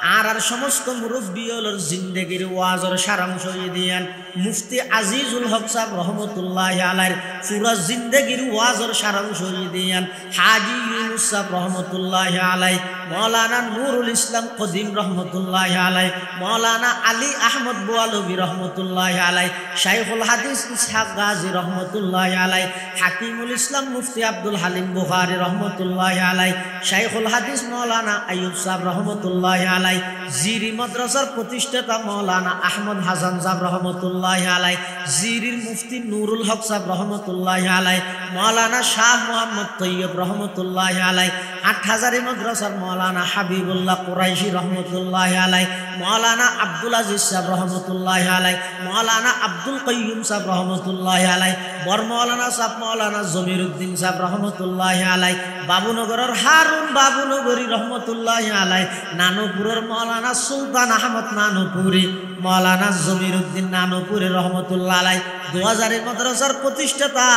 আর সমস্ত মুরব্বিয়লর জিন্দেগির ওয়াজর সারাংশ দিয়ান মুফতি আজিজুল হক সাহেব রহমতুল্লাহি আলাইহির পুরা জিন্দেগির ওয়াজর সারাংশ দিয়ান হাজী ইউনুস সাহেব রহমতুল্লাহি আলাইহি মাওলানা নুরুল ইসলাম কদিম রহমতুল্লাহি আলাইহি মাওলানা আলী আহমদ বুয়ালবি রহমতুল্লাহি আলাইহি শাইখুল হাদিস ইসহাক গাজী রহমতুল্লাহি আলাইহি হাকিমুল ইসলাম মুফতি আব্দুল হালিম বুখারী রহমতুল্লাহি আলাইহি শাইখুল হাদিস মাওলানা আইয়ুব সাহেব রহমতুল্লাহি আলাইহি জিরি মাদ্রাসার প্রতিষ্ঠাতা মাওলানা আহমদ হাসান সাহেব রহমতুল্লাহি আলাইহি জিরির মুফতি নুরুল হক সাহেব রহমতুল্লাহি আলাইহি মাওলানা শাহ মোহাম্মদ তৈয়ব রহমতুল্লাহি আলাইহি 8000 মাদ্রাসার মাওলানা হাবিবুল্লাহ কুরাইশি রহমতুল্লাহি আলাইহি মাওলানা আব্দুল আজিজ সাহেব রহমতুল্লাহি আলাইহি মাওলানা আব্দুল কাইয়ুম সাহেব রহমতুল্লাহি আলাইহি বর মাওলানা সাহেব মাওলানা জমিরউদ্দিন সাহেব রহমতুল্লাহি আলাইহি বাবুনগরের হারুন বাবুনগরী রহমতুল্লাহি আলাইহি নানুপুরের মাওলানা সুলতান আহমদ নানুপুরি মাওলানা জমিরউদ্দিন নানুপুরি রহমতুল্লাহ আলাইহি 2000 মাদ্রাসার প্রতিষ্ঠাতা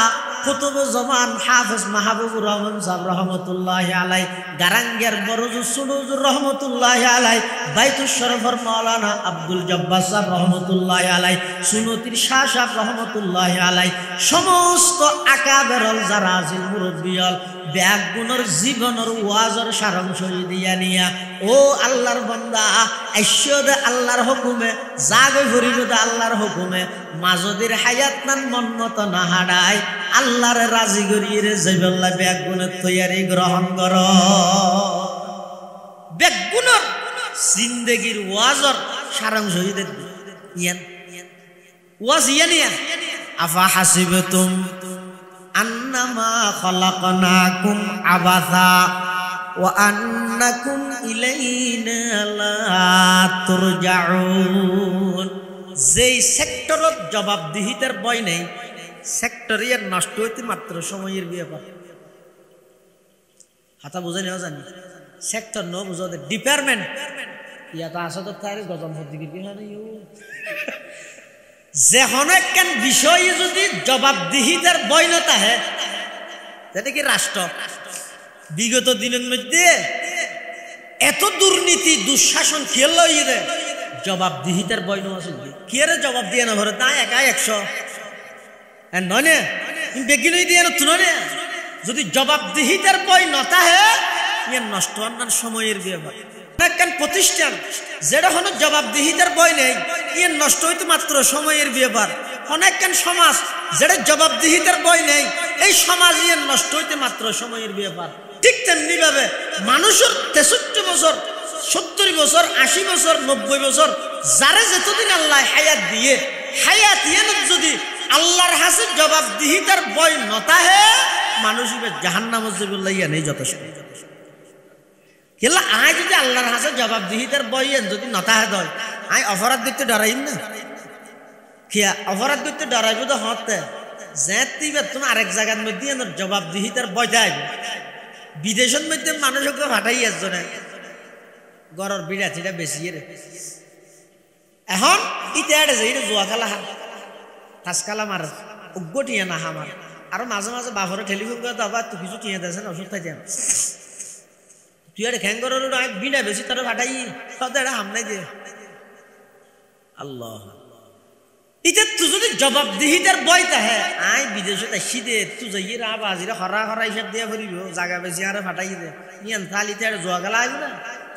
কুতুবুজ্জামান হাফেজ মাহবুবুর রহমান সাহেব রহমতুল্লাহি আলাইহি গারাঙ্গের বড়জুর সুনুজুর রহমতুল্লাহি আলাইহি বাইতুশ শরফের মাওলানা আব্দুল জব্বার সাহেব রহমতুল্লাহি আলাইহি সুনতির শাহ সাহেব রহমতুল্লাহি আলাইহি সমস্ত আকাবেরল যারা আছেন মুরব্বিয়াল ব্যাগুণর জীবনের ওয়াজর সারাংশ দিয়া নিয়া ও আল্লাহর বান্দা আইশ্বদ আল্লাহর হুকুমে জাগে ফরিদ আল্লাহর হুকুমে মাজদের হায়াত নান মন্নত না হাড়াই আল্লাহর রাজি করিয়ে যাইবাল্লাহ ব্যাগুণের তৈয়ারি গ্রহণ কর ব্যাগুণর জিন্দেগির ওয়াজর সারাংশ ইয়ান ওয়াজ ইয়ানিয়া আফা হাসিবতুম আন্নামা খালাকনাকুম আবাসা ওয়া আন্নাকুম ইলাইনা লা তুরজাউন। যেই সেক্টরত জবাবদিহিতার ভয় নেই, সেক্টর ইয়ার নষ্ট হইতে মাত্র সময়ের ব্যাপার। হাতা বুঝে নেওয়া জানি সেক্টর ন বুঝো ডিপার্টমেন্ট ইয়া তো আসত তারে গজম দিকে যেখন একখান বিষয় যদি জবাবদিহিতার বৈনতা হে যেটা কি রাষ্ট্র বিগত দিনের মধ্যে এত দুর্নীতি দুঃশাসন খেল ইয়ে জবাবদিহিতার বৈন আছে কি আরে জবাব দিয়ে না ভরে তাই একা 100 নয় না বেগি নই দিয়ে না তুলো না যদি জবাবদিহিতার বই নতা হে ইয়ে নষ্ট হওয়ার সময়ের ব্যাপার। একখান প্রতিষ্ঠান যেটা হলো জবাবদিহিতার বই নেই ইয়ে নষ্ট হইতে মাত্র সময়ের ব্যাপার। অনেকখান সমাজ যেটা জবাবদিহিতার বই নেই এই সমাজ ইয়ে নষ্ট হইতে মাত্র সময়ের ব্যাপার। ঠিক তেমনি ভাবে মানুষের 63 বছর 70 বছর 80 বছর 90 বছর যারা যতদিন আল্লাহ হায়াত দিয়ে হায়াত ইয়ে যদি আল্লাহর হাসে জবাবদিহিতার বই নতা হে মানুষ জাহান্নাম ইয়া নেই যথেষ্ট। কেলা আয় যদি আল্লাহর হাসে জবাবদিহিতার বই যদি নতা হে দয় আয় অপরাধ করতে ডরাইম না কিয়া অপরাধ করতে ডরাইব তো হতে যে তুমি আরেক জায়গার মধ্যে জবাবদিহিতার বই দেয় বিদেশের মধ্যে মানুষকে ফাটাই আসছে গড়ের বিড়াচিটা বেশি রে এখন ইটা এটা জুয়া খেলা তাস খেলা মার উগ্র টিয়া না হামার আর মাঝে মাঝে বাপরে টেলিফোন করে তো আবার তুই কিছু টিয়া দিয়েছেন ওষুধ খাইতে তুই আর খ্যাঙ্গর বিনা বেশি তারা ফাটাই এটা হামলাই দিয়ে আল্লাহ এটা তুই যদি জবাবদিহিতার বইতা হ্যাঁ আয় বিদেশে আসি দে তুই যাই বাজিরা হরা হরা হিসাব দিয়ে ভরিব জাগা বেশি আরে ফাটাই দে ইয়ান থালিতে আর জোয়া গেলা আসবে না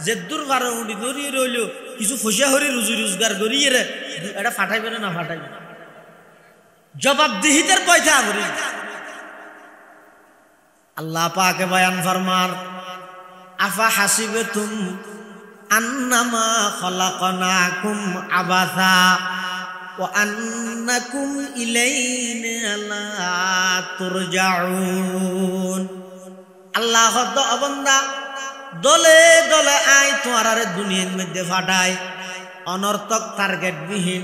যে দূর বারো উঠি ধরিয়ে রইল কিছু ফসিয়া হরি রুজি রোজগার করিয়ে রে এটা ফাটাইবে না ফাটাইবে জবাবদিহিতার পয়সা ভরি। আল্লাহ পাকে বয়ান ফরমান আফা হাসিবতুম আন্নামা খালাকনাকুম আবাসা ওয়া আন্নাকুম ইলাইনা লা তুরজাউন। আল্লাহ হদ অবন্দা দলে দলে আয় তোমার দুনিয়ার মধ্যে ফাটায় অনর্থক টার্গেট বিহীন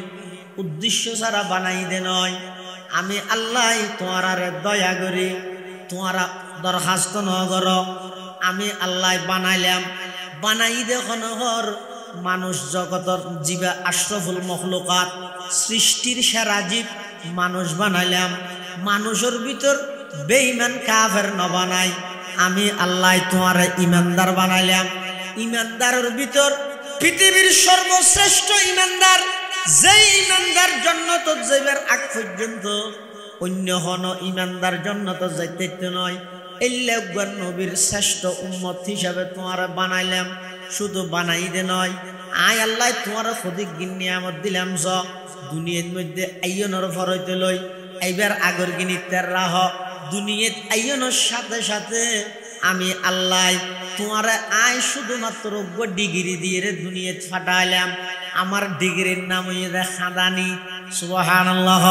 উদ্দেশ্য ছাড়া বানাই দে নয়। আমি আল্লাহ তোমার দয়া করি তোমার দরখাস্ত নগর আমি আল্লাহ বানাইলাম বানাই দেখুন হর মানুষ জগতর জীবা আশরাফুল মখলুকাত সৃষ্টির সেরা জীব মানুষ বানাইলাম মানুষের ভিতর বেঈমান কাফের ন বানাই আমি আল্লাহ তোমার ইমানদার বানাইলাম ইমানদারের ভিতর পৃথিবীর সর্বশ্রেষ্ঠ ইমানদার যেই ইমানদার জান্নাত যাইবার আগ পর্যন্ত অন্য হন ইমানদার জান্নাত যাইতে নয় এল্লাহ নবীর শ্রেষ্ঠ উম্মত হিসাবে তোমার বানাইলাম শুধু বানাই দে নয় আয় আল্লাহ তোমার ফদিক নিয়ামত দিলাম জ দুনিয়ার মধ্যে আইয়নের ফরইতে লই এইবার আগর গিনিতের রাহ দুনিয়াত আইয়নের সাথে সাথে আমি আল্লাহ তোমার আয় শুধুমাত্র ডিগ্রি দিয়ে রে দুনিয়াত ফাটাইলাম আমার ডিগ্রির নাম হইয়া খাদানি সুবহানাল্লাহ।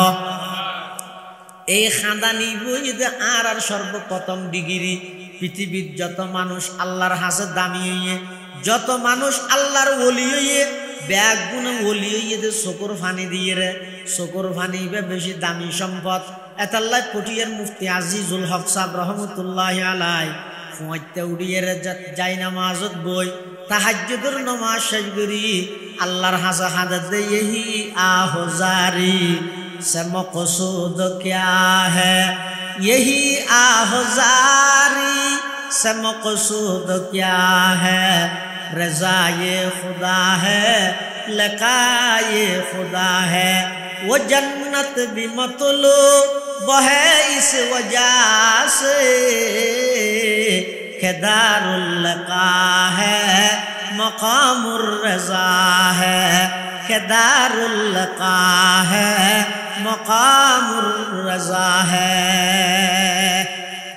এই খাদানি বইতে আর সর্বপ্রথম ডিগ্রি পৃথিবীর যত মানুষ আল্লাহর হাসে দামি হইয়ে যত মানুষ আল্লাহর ওলি হইয়ে ব্যাগ গুনে ওলি হইয়ে চকুর ফানি দিয়ে রে চকুর ফানি বেশি দামি সম্পদ এতাল্লাহ পটিয়ার মুফতি আজিজুল হক সাহেব রহমতুল্লাহ আলাই ফুঁয়াইতে উড়িয়ে যাই নামাজত বই তাহাজ্জুদের নামাজ শেষ করি আল্লাহর হাসা হাদত দে यही आहुजारी से मकसूद क्या है यही आहुजारी से मकसूद क्या है रज़ाए खुदा है लकाए खुदा है वो जन्नत भी मतलूब है इस वजह से के दारुल लका है मकामुर रज़ा है के दारुल लका है मकामुर रज़ा है।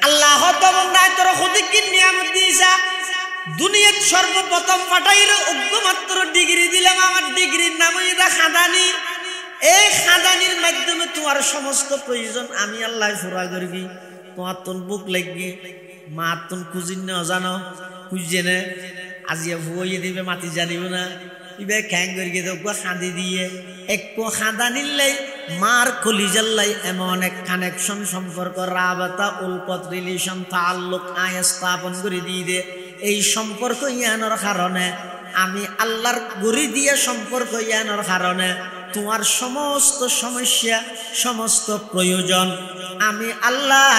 अल्लाह तो बंदा तोर खुद की नियामत दीसा দুনিয়ার সর্বপ্রথম পাঠাইরে অজ্ঞমাত্র ডিগ্রি দিলাম, আমার ডিগ্রির নাম এটা খাদানি। এই খাদানির মাধ্যমে তোমার সমস্ত প্রয়োজন আমি আল্লাহ পুরা করবি। তোমার তোর বুক লাগবি, মা তোর খুঁজিন না জানো, খুঁজছে না আজিয়া ভুয়ে দিবে, মাটি জানিব না, ইবে খ্যাং করিয়ে দেব খাঁদি দিয়ে একটু খাঁদা নিলেই মার কলিজাল্লাই এমন এক কানেকশন সম্পর্ক রাবাতা উলপত রিলেশন তাল্লুক আয় স্থাপন করে দিয়ে দে। এই সম্পর্ক ইয়ানোর কারণে আমি আল্লাহর গড়ি দিয়ে সম্পর্ক ইয়ানোর কারণে তোমার সমস্ত সমস্যা সমস্ত প্রয়োজন আমি আল্লাহ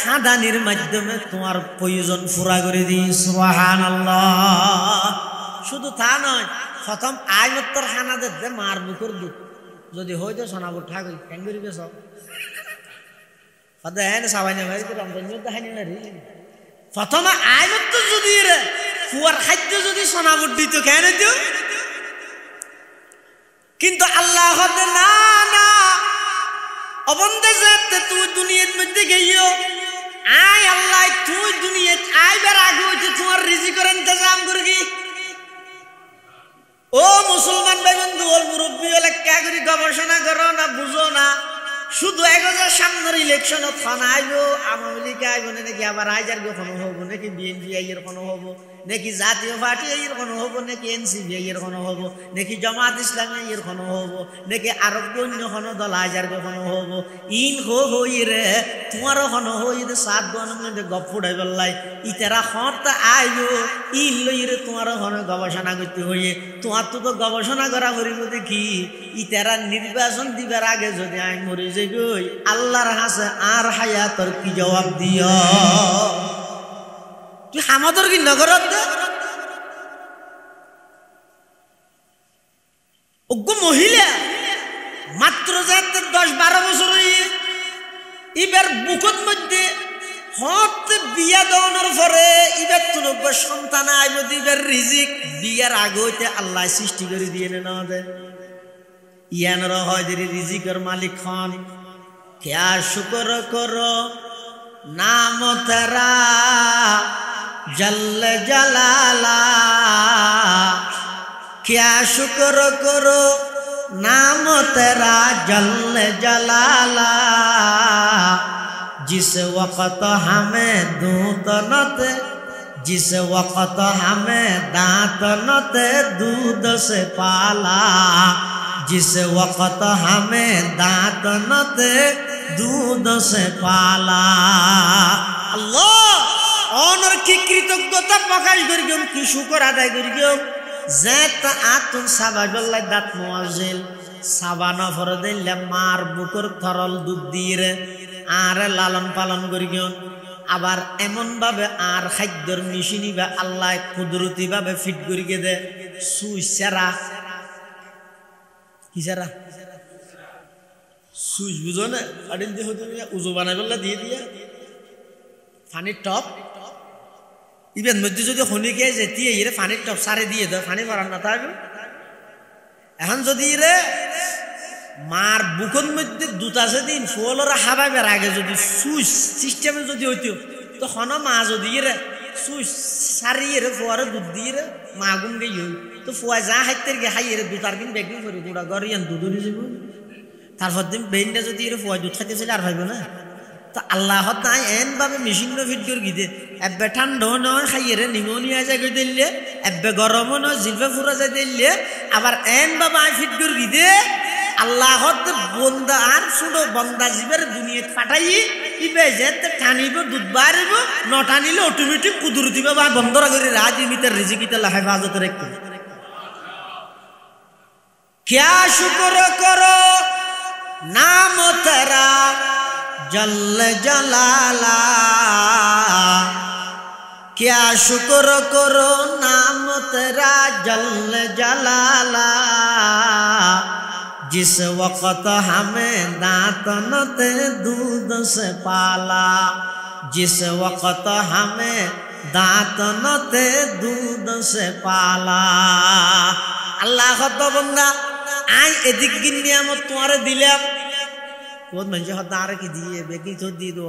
খাদানির মাধ্যমে তোমার প্রয়োজন পুরা করে দিই। সুবহানাল্লাহ। শুধু তা নয়, প্রথম আয়ত্তর খানাদের দে মার বুকুর দুধ যদি হয়তো সোনাবো ঠাকুর ক্যাঙ্গুরি বেশ হ্যাঁ সবাই না ভাই দেখানি না রে। প্রথমে আয়ত্ত যদি রে কুয়ার খাদ্য যদি সোনাবুট দিত কেন দিও, কিন্তু আল্লাহ না না অবন্ধে যেতে তুই দুনিয়ার মধ্যে গেইও আয় আল্লাহ তুই দুনিয়া আইবার আগে হইতে তোমার রিজিকের ইন্তজাম করবি। ও মুসলমান ভাই বন্ধু, ওর মুরব্বী হলে কে করি গবেষণা করো না, বুঝো না। শুধু ১০০০ সামনের ইলেকশন থানা আইব, আওয়ামী লীগ আইব নাকি, আবার আইজার কোনো হবো নাকি, বিএনপি আইয়ের কোনো হবো নাকি, জাতীয় পার্টি আইয়ের কোনো হবো নাকি, এনসিপি আইয়ের কোনো হবো নাকি, জামাত ইসলামী আইয়ের কোনো হবো নাকি, আরব অন্য কোনো দল আইজার কোনো হবো। ইন হই রে তোমারও কোনো হই রে ৭ গণের মধ্যে গপ ফুটাই বললাই ইতারা হত আইব ইন লই রে তোমারও কোনো গবেষণা করতে হইয়ে। তোমার তো গবেষণা করা করিব দেখি ইতারা নির্বাচন দিবার আগে যদি আই মরে যাই গই আল্লাহর হাসে আর হায়াতর কি জবাব দিও? তুই আমাদের কি নগরত অজ্ঞ মহিলা মাত্র যাতে ১০-১২ বছর এবার বুকত মধ্যে হত বিয়া দেওয়ানোর পরে এবার তো সন্তান আইব দিবার রিজিক বিয়ার আগে হইতে আল্লাহ সৃষ্টি করে দিয়ে না দেয় ইয়ানর হয় যে রিজিকের মালিক হন। क्या शुक्र करो नाम तेरा जल्ल जलाला, क्या शुक्र करो नाम तेरा जल्ल जलाला, जिस वक्त हमें दूत न थे, जिस वक्त हमें दांत न थे दूध से पाला, जिस वक्त हमें दांत न थे दूध से पाला। আল্লাহ অনর কি কৃতজ্ঞতা প্রকাশ করিম, কি শুকর আদায় করিম যে আতুন সাবাইল্লাহ দাঁত মোয়াজিল সাবানা ফরে দিলে মার বুকুর তরল দুধ দিয়ে আর লালন পালন করিম। আবার এমন ভাবে আর খাদ্যর মিশিনি বা আল্লাহ কুদরতি ভাবে ফিট করিয়ে দে সুইসারা কিসারা সুইচ বুঝো না আদিন দিয়ে হতো উজু বানাই বললা দিয়ে দিয়া পানির টপ ইভেন মধ্যে যদি হনিকে যেতে এরে পানির টপ সারে দিয়ে দেয় পানি ভরান না থাকবে। এখন যদি রে মার বুকন মধ্যে দুধ আছে দিন ফুলরা হাবাইবার আগে যদি সুইচ সিস্টেমে যদি হইতো তখন মা যদি রে সুইচ সারিয়ে রে ফুয়ারে দুধ দিয়ে রে মা গুন গেই হই তো ফুয়া যা হাইতে গে হাইয়ে রে দুধ আর কিন বেগিং করে গুড়া গড় ইয়ান দুধ নিয়ে যাব। তারপর দিন বেইনটা যদি এর ফুয়া দুধ খাইতেছিল আর ভাইব না। তো আল্লাহ তাই এন ভাবে মেশিন ফিট করে গিয়ে এবে ঠান্ডা নয় খাইয়ে রে নিমোনিয়া যায় গিয়ে দিলে এবে গরমও নয় জিভে ফুরা যায় দিলে আবার এন বাবা ফিট করে গিয়ে আল্লাহ বন্দা আর ছোট বন্দা জীবের দুনিয়া পাঠাই ইবে যে টানিব দুধ বাড়িব ন টানিলে অটোমেটিক কুদুর দিবে বা বন্ধরা করে রাজ ইমিতার রিজিকিতে হেফাজত রেখে। क्या शुक्र करो नाम तेरा जल्ल जलाला, क्या शुक्र करो नाम तेरा जल्ल जलाला, जिस वक्त हमें दांत न थे दूध से पाला, जिस वक्त हमें दांत न थे दूध से पाला। अल्लाह तो बंदा आई एदिक की नियामत तुम्हारे दिले बहुत मंजे हदार की दिए बेकी तो दी दो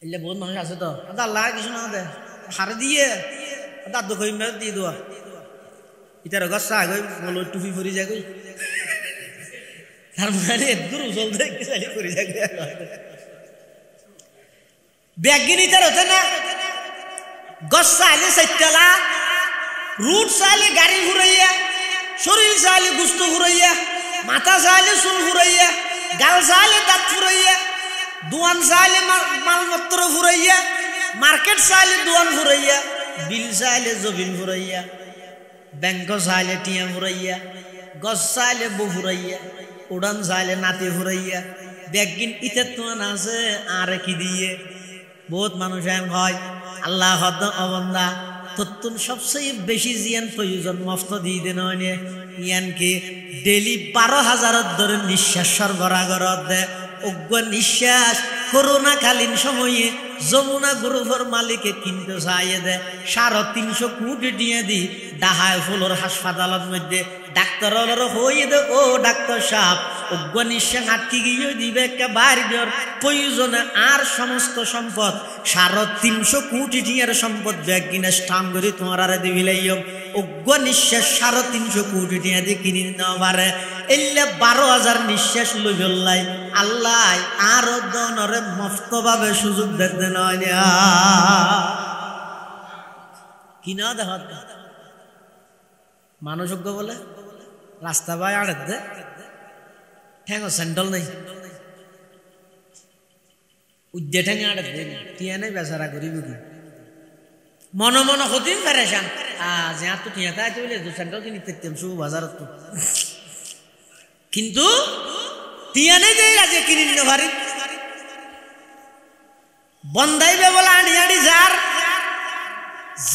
এলে বহুত মানুষ আছে তো আল্লাহ কিছু না দে হারে দিয়ে দাঁত দুঃখ দিয়ে দেওয়া ইটার গসা গই বলো টুপি ফরি যায় গই তার মানে দূর চলতে চালি ফরি যায় ব্যাগিনী তার হতে না গস চাইলে চাইতলা রুট চাইলে গাড়ি ঘুরাইয়া শরীর চাইলে গুস্ত ঘুরাইয়া মাথা চাইলে চুল ঘুরাইয়া গাল চাইলে দাঁত ফুরাইয়া দোয়ান চাইলে মালপত্র ফুরাইয়া মার্কেট চাইলে দোয়ান ফুরাইয়া বিল চাইলে জবিন ফুরাইয়া ব্যাংক চাইলে টিয়া ফুরাইয়া গছ চাইলে বউ ফুরাইয়া উড়ান চাইলে নাতি ফুরাইয়া ব্যাগিন ইতে তো আছে আর কি দিয়ে বহুত মানুষ এম হয় আল্লাহ হদ অবন্দা তত্তুন সবচেয়ে বেশি জিয়ান প্রয়োজন মফত দিয়ে দেন ইয়ানকে ডেলি 12,000 ধরে নিঃশ্বাস সরবরাহ করত দে অজ্ঞ নিঃশ্বাস করোনাকালীন সময়ে যমুনা গ্রুপের মালিকে কিনতে চাইয়ে দে 350 কোটি দিয়ে দি ডাহায় ফুলোর হাসপাতালের মধ্যে ডাক্তার হয়ে দে ও ডাক্তার সাহেব অজ্ঞ নিঃশ্বাস আটকে গিয়ে দিবে বাইরের প্রয়োজনে আর সমস্ত সম্পদ 350 কোটি টিয়ার সম্পদ ব্যাগ কিনে স্টাম করে তোমার আর দিবিলাইম অজ্ঞ নিঃশ্বাস 350 কোটি টিয়া দিয়ে কিনে নেওয়া পারে এলে 12,000 নিঃশ্বাস লই ফেললাই আল্লাহ আরো দনরে মফতভাবে সুযোগ দিতে নয় কিনা দেখ মানুষজ্ঞ বলে রাস্তা বাই আড়ে দে ঠ্যাঙ স্যান্ডল নেই উদ্যে ঠ্যাঙে আড়ে দে টিয়া নেই বেচারা করিব কি মন মন হতিম ফেরেশান যে তো টিয়া তাই বলে স্যান্ডল কিনি তেম শুভ বাজার তো কিন্তু টিয়া নেই যে আজকে কিনে নিতে পারি বন্ধাইবে বলে আনি আনি যার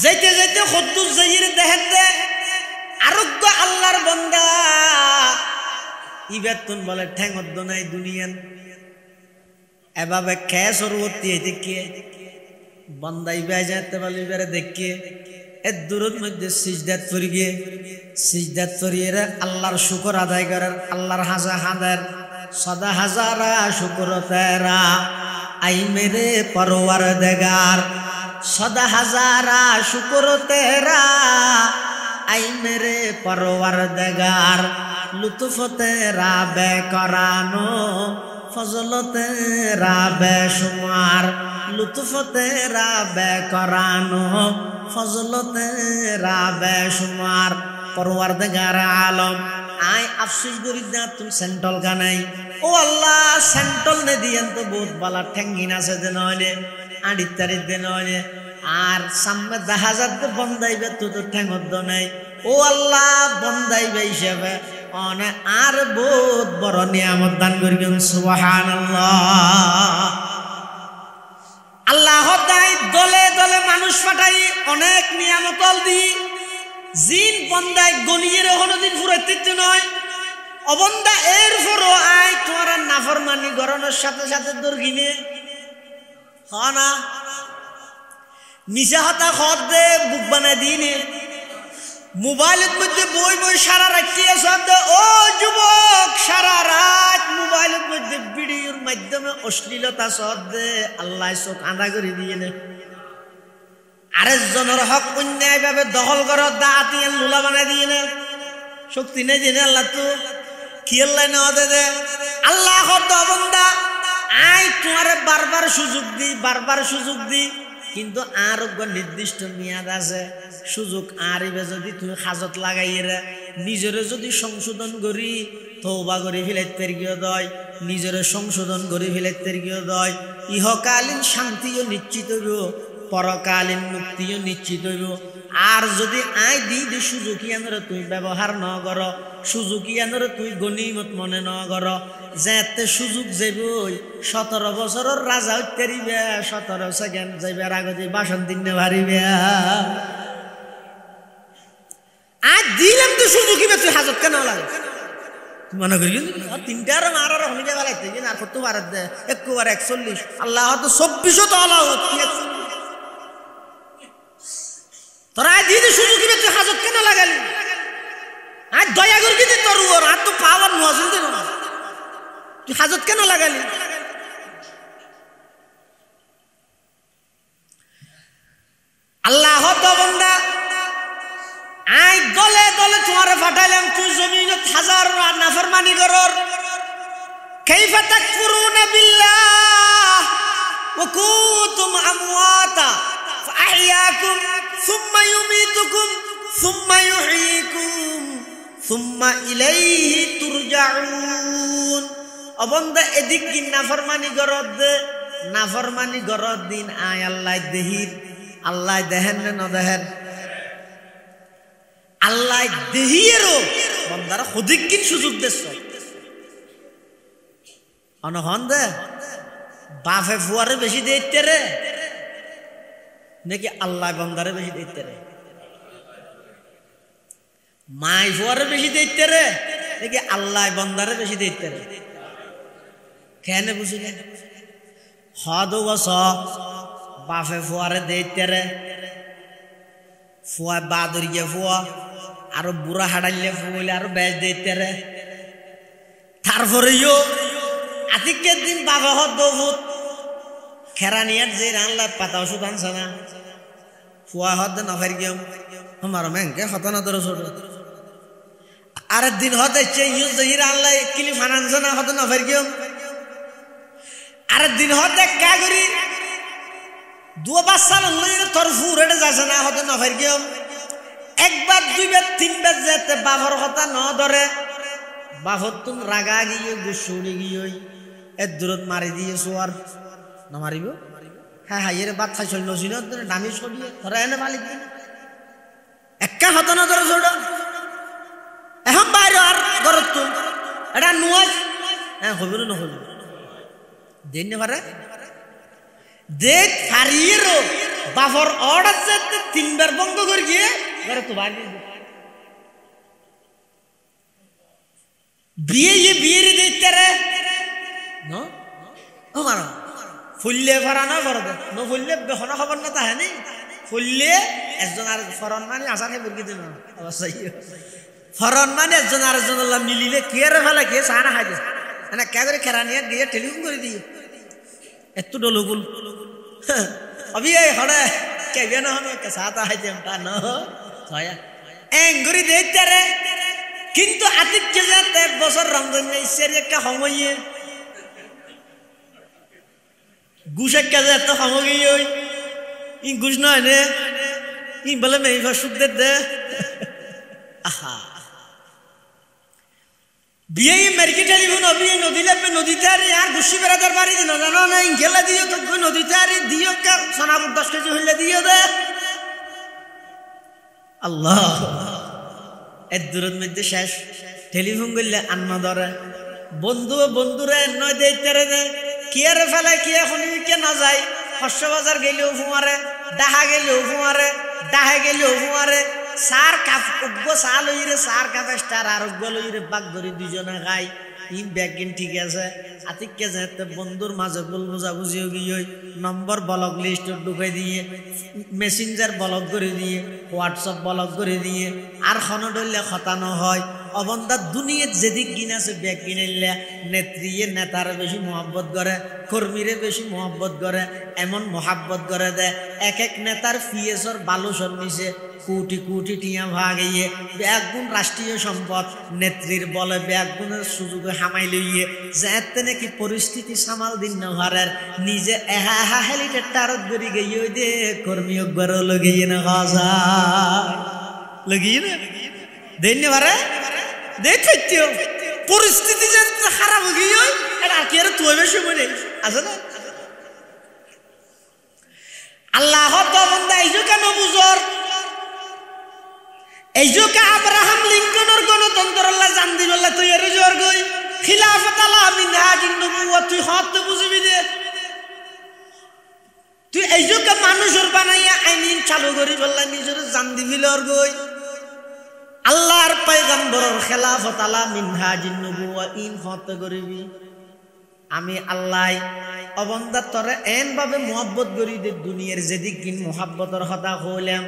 যেতে যেতে খদ্দুস যাইর দেখেন দে আরোগ্য আল্লাহর বন্দা ইবেতুন বলে ঠ্যাঙদ্দ নাই দুনিয়ান এভাবে খেয়ে সরবর্তী দেখিয়ে বন্দাইবে যেতে বলে এবারে দেখিয়ে এর দূরের মধ্যে সিজদাত করি গিয়ে সিজদাত করিয়ে আল্লাহর শুকর আদায় করার আল্লাহর হাজার সদা হাজারা শুকর তেরা আই মেরে পরওয়ারদিগার সদা হাজারা শুকর তেরা আই মেরে পরওয়ারদিগার লুৎফ তেরা বেকরানো ফজল তেরা বেশুমার লুৎফ তেরা বেকরানো ফজল তেরা বেশুমার পরওয়ারদিগার আলম আই আফসোস করি না তুমি সেন্টল গানাই ও আল্লাহ সেন্টল নে দিয়েন তো বহুত বালা ঠ্যাঙ্গিন আছে দে নয় আড়ি তারিখ দে নয় আর সামনে 10,000 বন্দাইবে তো তো ঠ্যাঙ্গদ্দ নাই ও আল্লাহ বন্দাইবে হিসেবে অনে আর বহুত বড় নিয়ামত দান করিবেন সুবহানাল্লাহ আল্লাহ তাই দলে দলে মানুষ পাঠাই অনেক নিয়ামত দি জিন বন্দায় গনিয়ে কোনদিন ফুরাইতে নয় অবন্দা এর পরও আয় তোমার নাফরমানি গরনের সাথে সাথে দর্গিনে না নিশা হতা খত দে বুক বানাই দিনে মোবাইলের মধ্যে বই বই সারা রাখিয়ে সব দে ও যুবক সারা রাত মোবাইলের মধ্যে ভিডিওর মাধ্যমে অশ্লীলতা সব দে আল্লাহ চোখ আঁধা করে দিয়ে নে আরেকজনের হক অন্যায় ভাবে দখল কর দাঁতি লুলা বানাই দিয়ে নে শক্তি নেই জেনে আল্লাহ তো কি আল্লাহ নেওয়া দে আল্লাহ বন্দা আই তোমার বারবার সুযোগ দি কিন্তু আর নির্দিষ্ট মেয়াদ আছে সুযোগ আরিবে যদি তুমি হাজত লাগাইয়ে নিজেরে যদি সংশোধন করি তওবা করে ফেলাইতে গিয়ে দয় নিজেরে সংশোধন করে ফেলাইতে গিয়ে দয় ইহকালীন শান্তিও নিশ্চিত হইব পরকালীন মুক্তিও নিশ্চিত হইব আর যদি আয় দি সুযোগী আনরে তুই ব্যবহার ন কর সুযোগী আনরে তুই গনিমত মনে ন কর যেতে সুযোগ যাবই 17 বছরের রাজা হইতে পারিবে 17 সেকেন্ড যাইবার আগে বাসন দিনে পারিবে আজ দিলাম তো সুযোগী তুই হাজত কেন লাগে মনে করি 3টার মারার হনিকে বেলাইতে আর কত বার দে একবার 41 আল্লাহ তো 24 তো আল্লাহ তোরা দিদি সুযোগ তুই হাজত কেন লাগালি আজ দয়া করে দিদি তোর ওর আর তো পাওয়ার নজর দিল না তুই হাজত কেন লাগালি আল্লাহ তো বন্দা আই দলে দলে তোমারে পাঠাইলাম তুই জমিনত হাজার নাফরমানি করর কাইফা তাকফুরুনা বিল্লাহ ওয়া কুনতুম আমওয়াতা ফাআহইয়াকুম সুম্মা ইউমীতুকুম সুম্মা ইউহয়ীকুম সুম্মা ইলাইহি তুরজাউন। অবন্দা এদিক কি নাফরমানি করদ নাফরমানি করদ দিন আয় আল্লাহ দেহির আল্লাহ দেখেন না দেখেন আল্লাহ দেহিয়েরও বন্দারা হদিকিন সুযোগ দেশ অনহন দে বাফে ফুয়ারে বেশি দেখতে রে নাকি আল্লাহ বন্দারে বেশি দেখতে রে মাই ফুয়ারে বেশি দেখতে রে নাকি আল্লাহ বন্দারে বেশি দেখতে রে কেন বুঝিলেন হদ বস বাফে ফুয়ারে দেখতে রে ফুয়া বাদরিয়ে ফুয়া আরো বুড়া হাড়াইলে ফুলে আরো বেশ দেখতে রে তারপরেও আতিকের দিন বাবা হত বহুত খেরানিয়ার যে রান্না পাতা ওষুধ আনছে না ফুয়া হত নফের গিয়ে আমার মেঙ্কে হত না ধরে ছোট আরেক দিন হতে রান্না কিলি ফানানছে না হত নফের গিয়ে আরেক দিন হতে কা করি দু বাচ্চা তোর ফুরেটে যাচ্ছে না হতে নফের গিয়ে একবার দুইবার তিনবার যেতে বাবার কথা ন ধরে বাফর তুমি রাগা গিয়ে গুসুড়ি গিয়ে এর দূরত মারি দিয়েছো আর না মারিব হ্যাঁ হ্যাঁ এর বাদ খাই চল ছিল দামি সরিয়ে ধরে এনে মালিক দিন একা হতো না ধরে ছোট এখন বাইরে আর ঘরত তো এটা নুয়াজ হ্যাঁ হইব না হইব দিন নে পারে দেখ হারিয়েরও বাফর অর্ডার যেতে তিনবার বন্ধ করে গিয়ে ঘরে তো বাইরে বিয়ে দেখতে রে আমার ফুললে ফরা না ফরদে ন ফুললে বেখনা খবর না তাহে নি ফুললে একজন আর ফরন মানে আসার হে বুরকি দিন অবশ্যই ফরন মানে একজন আর একজন মিলিলে কে রে ফেলে কে সানা খাই না কে করে খেরানিয়া গিয়ে টেলিফোন করে দিয়ে এত ডলুগুল অবি এই হড়ে কে না হবে কে সাতা হাই দেমটা ন ছয়া এঙ্গুরি দেখতে রে কিন্তু আতিককে যেতে এক বছর রমজান ইসের একটা সময়ে ঘুষ একটা যেতে সময় ওই ই ঘুষ নয় নে ই বলে মেয়ে সুখ দে আহা বিয়ে মেরকি টেলিফোন বিয়ে নদী লাগবে নদীতে আর আর ঘুষি বেড়াদার বাড়ি দিন জানো না গেলে দিও তো নদীতে আর দিও সোনাপুর 10 কেজি হইলে দিও দে আল্লাহ এর দূরের মধ্যে শেষ টেলিফোন করলে আন্ন ধরে বন্ধুরা নয় দেখতে রে কি আর ফেলে কি এখন কে না যায় শস্য বাজার গেলেও ফুমারে ডাহা গেলেও ফুমারে ডাহে গেলেও ফুমারে সার কাপ উগ্গ চা লইরে সার কাপে স্টার আরোগ্য লইরে বাঘ ধরি দুজনে খাই ইন ব্যাগিন ঠিক আছে আতিককে যেতে বন্ধুর মাঝে বল বুঝাবুঝিও গিয়ে নম্বর ব্লক লিস্ট ঢুকাই দিয়ে মেসেঞ্জার ব্লক করে দিয়ে হোয়াটসঅ্যাপ ব্লক করে দিয়ে আর খনো ডলে খতানো হয় অবন্দার দুনিয়ার যেদিক গিন আছে ব্যাগ কিনাইলে নেত্রীয়ে নেতারে বেশি মহব্বত করে কর্মীরে বেশি মহব্বত করে এমন মহাব্বত করে দেয় এক এক নেতার পিএসর বালুসর নিচে কোটি কোটি টিয়া ভাগিয়ে ব্যাগুণ রাষ্ট্রীয় সম্পদ নেত্রীর বলে ব্যাগুণের সুযোগে হামাই লইয়ে যেতে নাকি পরিস্থিতি সামাল দিন নহারের নিজে এহা এহা হেলিকপ্টারত গড়ি গিয়ে দে কর্মী একবার লগিয়ে না খাজা লগিয়ে না দেন পারে দেখো পরিস্থিতি যে খারাপ গিয়ে এটা আর কি আর তুই বেশি মনে আছে না আল্লাহ তো বন্দা এইজো কেন বুঝর এইজো কা আব্রাহাম লিঙ্কনের গণতন্ত্র আল্লাহ জান দিবল্লা তুই এর জোর গই খিলাফত আলা মিনহাজিন নবুওয়াত তুই হত বুঝবি দে তুই এইজো কা মানুষের বানাইয়া আইন চালু করি বললা নিজের জান দিবিল আর গই আল্লাহর পয়গম্বরের খিলাফত আলা মিনহাজিন নবুওয়া ইন হত করিবি আমি আল্লাহ অবন্দা তরে এন ভাবে মোহাব্বত করি দে দুনিয়ার যেদিক কিন মোহাব্বতর কথা কইলাম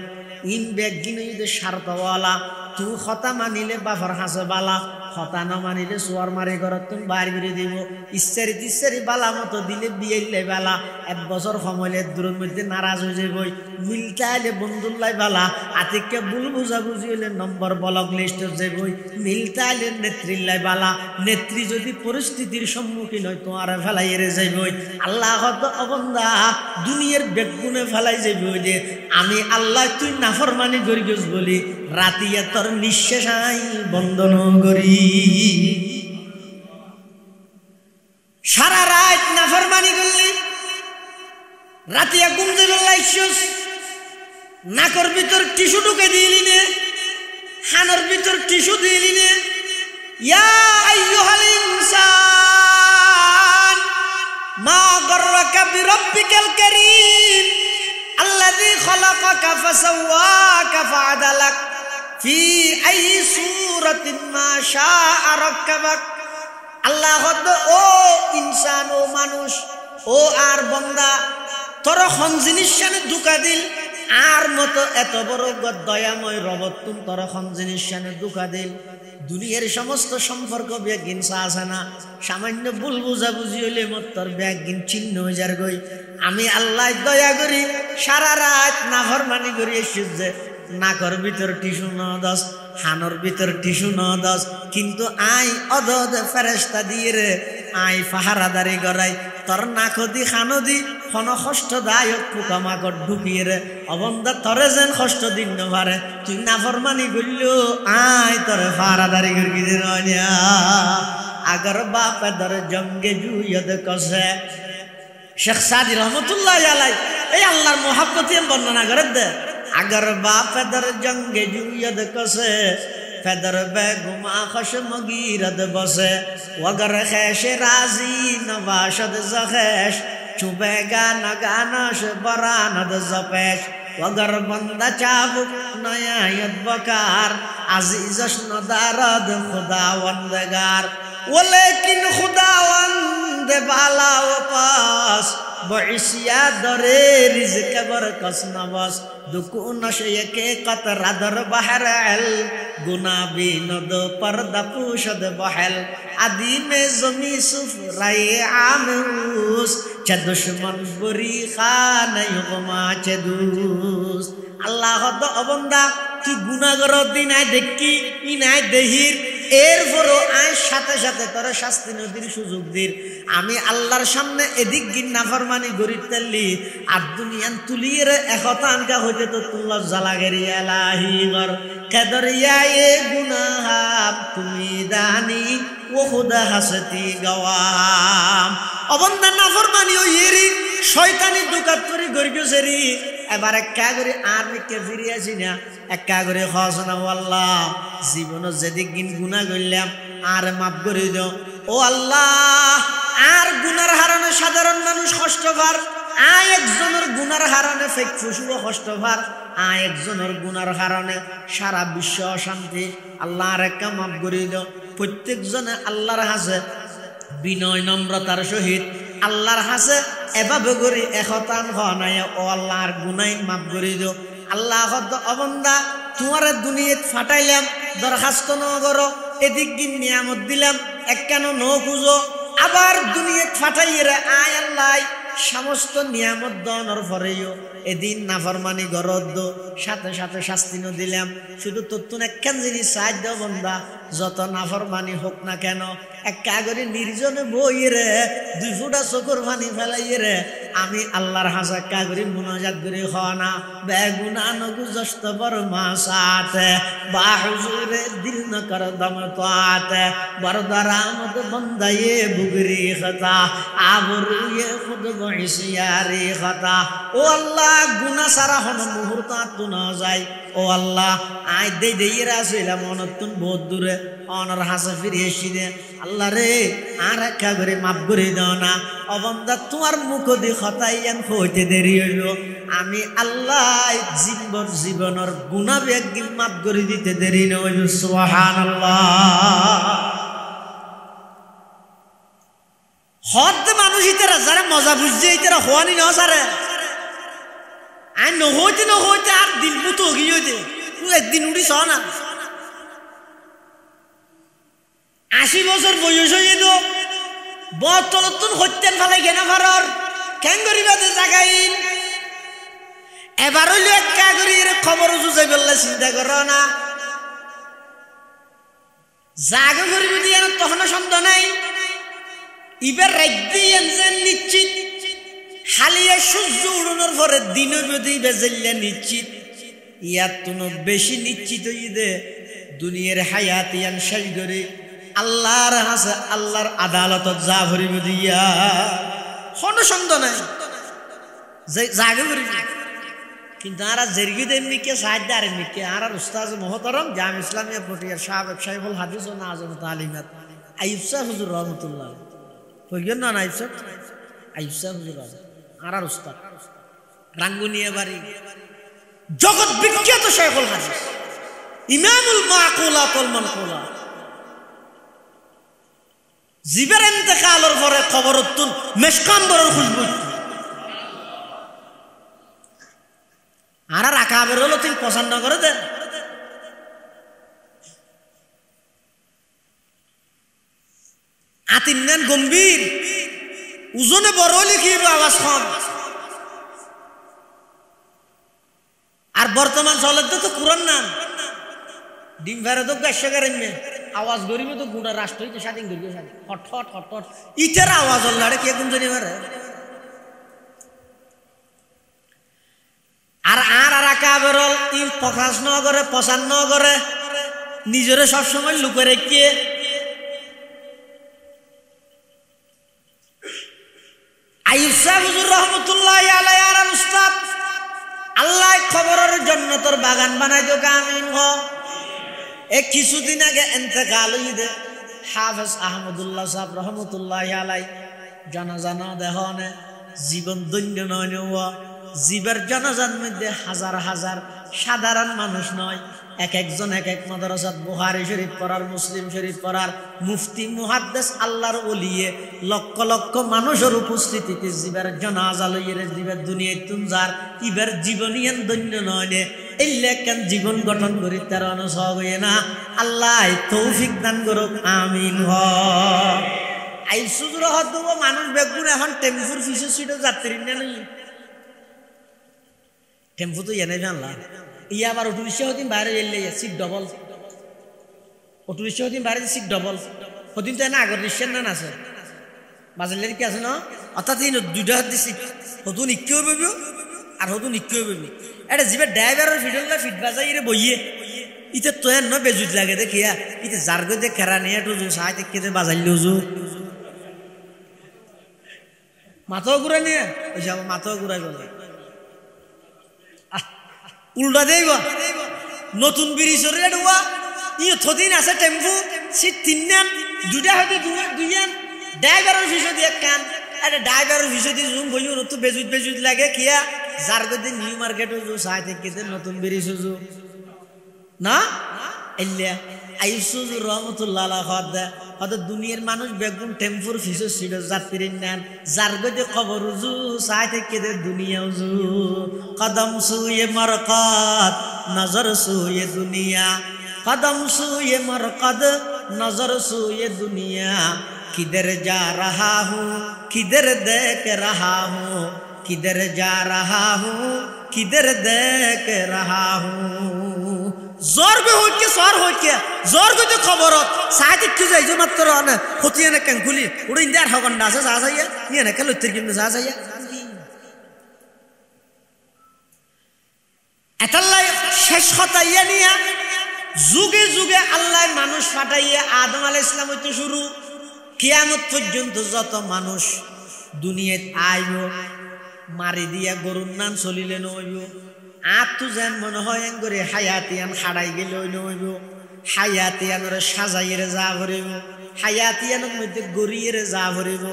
ইন বেগ গিন স্বার্থওয়ালা তুই কথা মানিলে বাফার হাসে বালা কথা না মানিলে সোয়ার মারি ঘরত তুমি বাইর করে দিব ইচ্ছারি তিচ্ছারি বালা মতো দিলে বিয়েলে বালা 1 বছর সময়লে দূরের মধ্যে নারাজ হয়ে যাবই মিলতে আইলে বন্ধুল্লাই বালা আতিককে ভুল বুঝাবুঝি হইলে নম্বর ব্লক লিস্ট যাবই মিলতে আইলে নেত্রীল্লাই বালা নেত্রী যদি পরিস্থিতির সম্মুখীন হয় তোমার ফেলাই এরে যাইবই আল্লাহ হত অবন্দা দুনিয়ার বেগুনে ফেলাই যাইবই যে আমি আল্লাহ তুই নাফরমানি করি গেছ বলি রাতিয়া তোর নিঃশ্বাস আই বন্ধন করি সারা রাত নাফরমানি করলি রাতিয়া ঘুম থেকে লাইছস নাকর ভিতর টিস্যু ঢুকে দিলি নে হানর ভিতর টিস্যু দিলি নে ইয়া আইয়ুহাল ইনসান মা গররাকা বিরাব্বিকাল কারীম আল্লাযী খালাকাকা ফাসাওয়াকা ফাআদালাক ফি আইয়ি সূরাতিন মা শাআ রাক্কাবাক আল্লাহ ও ইনসান ও মানুষ ও আর বান্দা তোর খন জিনিস শানে ধোঁকা দিল আর মতো এত বড় দয়াময় রব তুমি তোর খন জিনিস শানে ধোঁকা দিল দুনিয়ার সমস্ত সম্পর্ক ব্যাগিন আছে না সামান্য ভুল বুঝাবুঝি হইলে মোর তোর ব্যাগিন চিহ্ন হয়ে যার গই আমি আল্লাহ দয়া করি সারা রাত নাফরমানি করি এসেছে নাকর ভিতর টিস্যু ন দশ হানর ভিতর টিস্যু ন দশ কিন্তু আই অদদ ফেরেস্তা দিয়ে রে আই পাহারাদারি গড়াই তোর নাকদি খানদি খন কষ্টদায়ক পোকামাকড় ঢুকিয়ে রে অবন্দা তরে যেন কষ্ট দিন পারে তুই নাফরমানি করলেও আই তোরে পাহারাদারি করি আগর বাপে ধরে জঙ্গে জুয়দ কষে শেখ সাদি রহমতুল্লাহ আলাই এই আল্লাহর মোহাব্বত বর্ণনা করে দে अगर बाप दर जंग जुयद कसे फदर बेगुमा खशम गिरद बसे वगर खैश राजी नवाशद जखेश चुबेगा नगानश बरानद जपेश वगर बंदा चाबुक नयायत बकार अजीजश नदारद खुदावंदगार वो लेकिन खुदावंद बाला व पास बइसिया दरे रिज़्क़ बरकस नवास दुकु नशे के कतरा दर बहर अल गुना भी नद पर्दा पुशद बहल आदि में जमी सुफराए आमूस च दुश्मन बुरी खान युगमा च दूस अल्लाह द अबंदा तू गुनाहगार दिन आय देखी इन आय देहिर এরপরও আয় সাথে সাথে তোর শাস্তি নদীর সুযোগ দির আমি আল্লাহর সামনে এদিক গিন নাফরমানি গরিব তেললি আর দুনিয়ান তুলিয়ে রে একতানকা হইতে তো তুল্লা জালাগেরি এলাহি গর কেদরিয়া এ গুনাহাব তুমি দানি ও খুদা হাসতি গওয়াম অবন্দা নাফরমানি ও ইয়েরি শয়তানি দুকাত করি গরিব সেরি এবার একা করে আর নিকে ফিরিয়াছি না একা করে খসনা আল্লাহ জীবন যেদিক গিন গুনাহ করলাম আর মাফ করে দাও ও আল্লাহ আর গুনার হারণে সাধারণ মানুষ কষ্ট পার আয় একজনের গুনার হারণে ফেক ফুসুও কষ্ট পার আয় একজনের গুনার হারণে সারা বিশ্ব অশান্তি আল্লাহ আর একা মাফ করে দাও প্রত্যেকজনে আল্লাহর হাসে বিনয় নম্রতার সহিত আল্লাহর হাসে এভাবে করে একতান হওয়া নাই ও আল্লাহর গুনাই মাফ করে দিও আল্লাহ অবন্দা তোমার দুনিয়াত ফাটাইলাম দরখাস্ত ন করো এদিক দিন নিয়ামত দিলাম এক কেন ন খুঁজো আবার দুনিয়াত ফাটাইয়ে রে আয় আল্লাহ সমস্ত নিয়ামত দনর পরেও এদিন নাফরমানি গরদ সাথে সাথে শাস্তি ন দিলাম শুধু তোর একখান জিনিস সাহায্য বন্দা যত নাফরমানি হোক না কেন এক কাগরে নির্জনে বইয়ে রে 2 ফুটা চোখর পানি ফেলাইয়ে রে আমি আল্লাহর হাসা কাগরে মুনাজাত করে খানা বেগুনা নগু জস্ত বর মাসাতে বা হুজুরে দিল ন কর দম তাতে বরদরামত বন্দায়ে বুগরি খতা আবরুয়ে খুদ বইসিয়ারি খতা ও আল্লাহ গুনাহ সারা হন মুহূর্ত তো না যায় ও আল্লাহ আয় দে দেই রাসিলাম অনতুন বহুত দূরে অনর হাসা ফিরে এসে আল্লাহ রে আর একা করে মাফ করে দাও না অবন্দা তোমার মুখ দি খতাইয়ান হইতে দেরি হইল আমি আল্লাহ জীবনের গুনাহ বেগিন মাফ করে দিতে দেরি না হইল সুবহানাল্লাহ হদ মানুষ ইতারা যারা মজা বুঝছে ইতারা হওয়ানি না সারে আই নহইতে নহইতে আর দিন মুতো গিয়ে দে তুই একদিন উড়ি ছ না 80 বছর বয়স হয়ে তো বতলতুন হত্যেন ফেলাই কেনা ফারর কেন করিবাতে জাগাইন এবার হইল একা করি খবর জুজাই বললে চিন্তা করো না জাগা করিবি দিয়ে তখন সন্দেহ নাই এবার রাজ্যেন নিশ্চিত হালিয়া সূর্য উড়ানোর পরে দিন যদি বেজেল্লা নিশ্চিত ইয়ার তুনো বেশি নিশ্চিত দে দুনিয়ার হায়াত ইয়ান শেষ করে আল্লাহর হাসে আল্লাহর আদালতত যা ভরিব দিয়া কোনো সন্দেহ নাই জাগে করিবি কিন্তু আর জেরগি দেনকে সাহায্য আর এমনিকে আর উস্তাদ মোহতরম জাম ইসলামিয়া পটিয়ার সাহেব সাহেবুল হাদিস ও নাজম তালিমাত আইয়ুব সাহেব হুজুর রহমতুল্লাহ কইবেন না আইয়ুব সাহেব হুজুর আর উস্তাদ রাঙ্গুনিয়া বাড়ি জগৎ বিখ্যাত শাইখুল হাদিস ইমামুল মাকুলাত ওয়াল মানকুলাত জিবের ইন্তেকালের পরে খবরতুন মেশকাম্বরের খুশবু আর আকাবের হলো তুই পছন্দ করে দেন আতিন্নান গম্ভীর ওজনে বড় হলে কি আওয়াজ কম আর বর্তমান চলে তো কোরআন নাম ডিম ফেরে তো গাছাগার আওয়াজ গরিবে তো গুড়া রাষ্ট্র হইতে স্বাধীন করিবে স্বাধীন হট হট হট হট ইটার আওয়াজ হল্লাড়ে কে কোন জানি মারে আর আকাবেরল ই প্রকাশ ন করে প্রচার ন করে নিজরে সবসময় লুকে রেখে আইয়ুব সাহেব হুজুর রহমতুল্লাহি আলাইহি আর উস্তাদ আল্লাহ খবরের জন্য তোর বাগান বানাই তো আমিন হ এক কিছুদিন আগে ইন্তেকাল হইছে হাফেজ আহমদুল্লাহ সাহেব রহমতুল্লাহি আলাইহি জানাজা না দেহনে জীবন দৈন্য নয় জীবের জানাজার মধ্যে হাজার হাজার সাধারণ মানুষ নয় এক একজন এক এক মাদ্রাসাত বুখারী শরীফ পড়ার মুসলিম শরীফ পড়ার মুফতি মুহাদ্দিস আল্লাহর ওলিয়ে লক্ষ লক্ষ মানুষের উপস্থিতিতে জীবের জানাজা লইয়ে জীবের দুনিয়ায় তুনজার ইবের জীবনিয়ান দৈন্য নয় এই লেখেন জীবন গঠন করি তার অনুসব হয়ে না আল্লাহ তৌফিক দান করুক আমিন হ আই সুজুর হদ মানুষ বেগুন এখন টেম্পুর ফিসে সিটও যাত্রী নেই টেম্পু তো এনে জানলা ইয়ে আবার অটো রিক্সা হদিন বাইরে এলে সিট ডবল অটো রিক্সা হদিন বাইরে সিট ডবল হদিন তো এনে আগর রিক্সার নান আছে বাজারের কি আছে না অর্থাৎ দুইটা হাত দিছি হতুন ইক্কেও পাবি আর হতুন ইক্কেও পাবি এটা যিবা ড্রাইভারের ফিটলা ফিট বাজাই বইয়ে ইতে তো এন বেজুত লাগে দেখিয়া ইতে যার গো দেখ খেরা নিয়ে একটু সাহায্য কেটে বাজাইলেও জু মাথাও ঘুরাই নিয়ে ওই যাব মাথাও ঘুরাই বলে উল্টা দেব নতুন ব্রিজের রেট হওয়া ইয়ে থদিন আছে টেম্পু সিট তিনজন দুইটা হয়তো দুইজন ড্রাইভারের ফিসে দিয়ে কান আরে ড্রাইভারের ফিসে দিয়ে জুম বইও তো বেজুত লাগে কিয়া যার গদি নিউ মার্কেট হজু সাই থেকে নতুন ব্রিজ হজু না এলিয়া আইসুজু রহমতুল্লাহ আলাইহি হদ দুনিয়ার মানুষ বেগুন টেম্পুর ফিসে ছিল যাত্রী নেন যার গদি খবর হজু সাই থেকে দুনিয়া হজু কদম সুয়ে মরকত নজর সুয়ে দুনিয়া কদম সুয়ে মরকত নজর সুয়ে দুনিয়া किधर जा रहा हूँ किधर देख रहा हूँ किधर जा रहा हूँ किधर देख रहा हूँ जोर भी हो के सवार हो के जोर को जो खबर हो साथ क्यों जाए जो मत करो ना होती है ना कंकुली उड़े इंदिरा हगंडा से साथ आइए ये ना कल उत्तर की में साथ आइए এতাল্লাই শেষ কথা ইয়া নিয়া যুগে যুগে আল্লাহ মানুষ পাঠাইয়া আদম আলাইহিস সালাম হইতে শুরু কিয়ামত পর্যন্ত যত মানুষ দুনিয়াত আইব মারি দিয়া গরুর নাম চলিলে নইব আত্মু যেন মনে হয় করে হায়াতিয়ান হারাই গেলে নইব হায়াতিয়ানের সাজাইয়ের যা ভরিব হায়াতিয়ানের মধ্যে গড়িয়ে যা ভরিব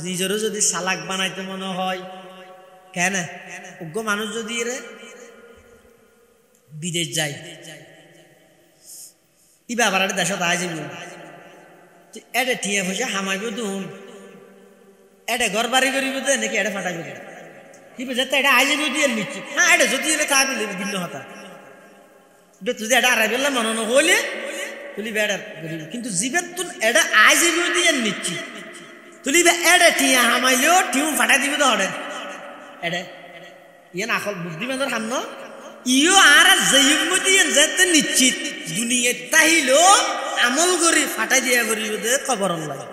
নিজেরও যদি সালাক বানাইতে মনে হয় কেন উগ্র মানুষ যদি এরে বিদেশ যায় ই বাবার দেশত আই যাব এডে টিয়া পয়সা হামাইব দুন এডে ঘর বাড়ি করিব দে নাকি এডে ফাটাইব কি বুঝে এটা আই যাব দিয়ে নিচ্ছি হ্যাঁ এটা যদি এলে তা বিলে ভিন্ন হতা তুই এটা আড়াই বেলা মনে হইলে তুলি বেড়ার করিব কিন্তু জীবের তুন এটা আজ দিয়ে নিচ্ছি তুলিবে এডে টিয়া হামাইলেও টিউ ফাটাই দিবে তো হরে এডে ইয়ে না হল বুদ্ধিমানের হাম ন ইও আর যেইমতি যেতে নিশ্চিত দুনিয়া তাহিলো আমল করি ফাটাই দিয়া করি খবর লাগে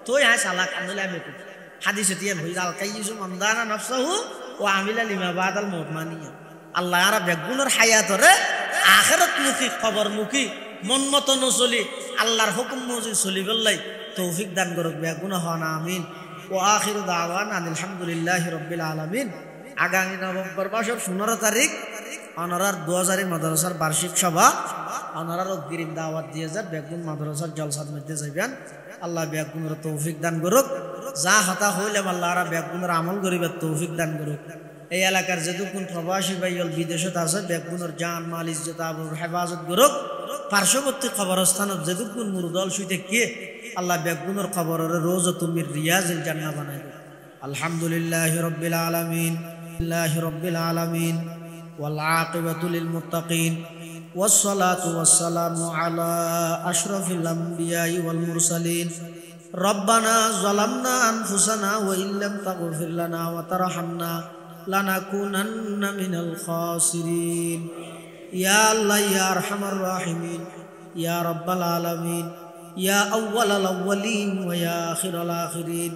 তো ইহা সালা কানলে আমি হাদিসে তিয়ান হই আল কাইয়ুসু মানদানা নাফসাহু ওয়া আমিলা লিমা বাদাল মউত মানিয়া আল্লাহ আর বেগুনের হায়াতরে আখিরাত মুখী খবর মুখী মন মতো নচলি আল্লাহর হুকুম মজি চলি গলাই তৌফিক দান করুক বেগুন হন আমিন ও আখিরু দাওয়ানা আলহামদুলিল্লাহি রাব্বিল আলামিন আগামী নভেম্বর মাসের 15 তারিখ অনারার 2000 মাদ্রাসার বার্ষিক সভা অনারার অগ্রিম দাওয়াত দিয়ে যা বেগুন মাদ্রাসার জলসার মধ্যে যাবেন আল্লাহ বেগুনের তৌফিক দান করুক যা হতা হইলে আল্লাহ আর বেগুনের আমল করিবার তৌফিক দান করুক এই এলাকার যেটুকুন প্রবাসী ভাইয়ল বিদেশত আছে বেগুনের জান মাল ইজ্জত আবরুর হেফাজত করুক পার্শ্ববর্তী কবরস্থানত যেটুকুন মুরদল শুইতে কে আল্লাহ বেগুনের কবরের রোজ তুমি রিয়াজিল জান্নাহ বানাই দাও আলহামদুলিল্লাহি রাব্বিল আলামিন লিল্লাহি রাব্বিল আলামিন ওয়াল আকিবাতু লিল মুত্তাকিন والصلاة والسلام على أشرف الأنبياء والمرسلين ربنا ظلمنا أنفسنا وإن لم تغفر لنا وترحمنا لنكونن من الخاسرين يا الله يا أرحم الراحمين يا رب العالمين يا أول الأولين ويا آخر الآخرين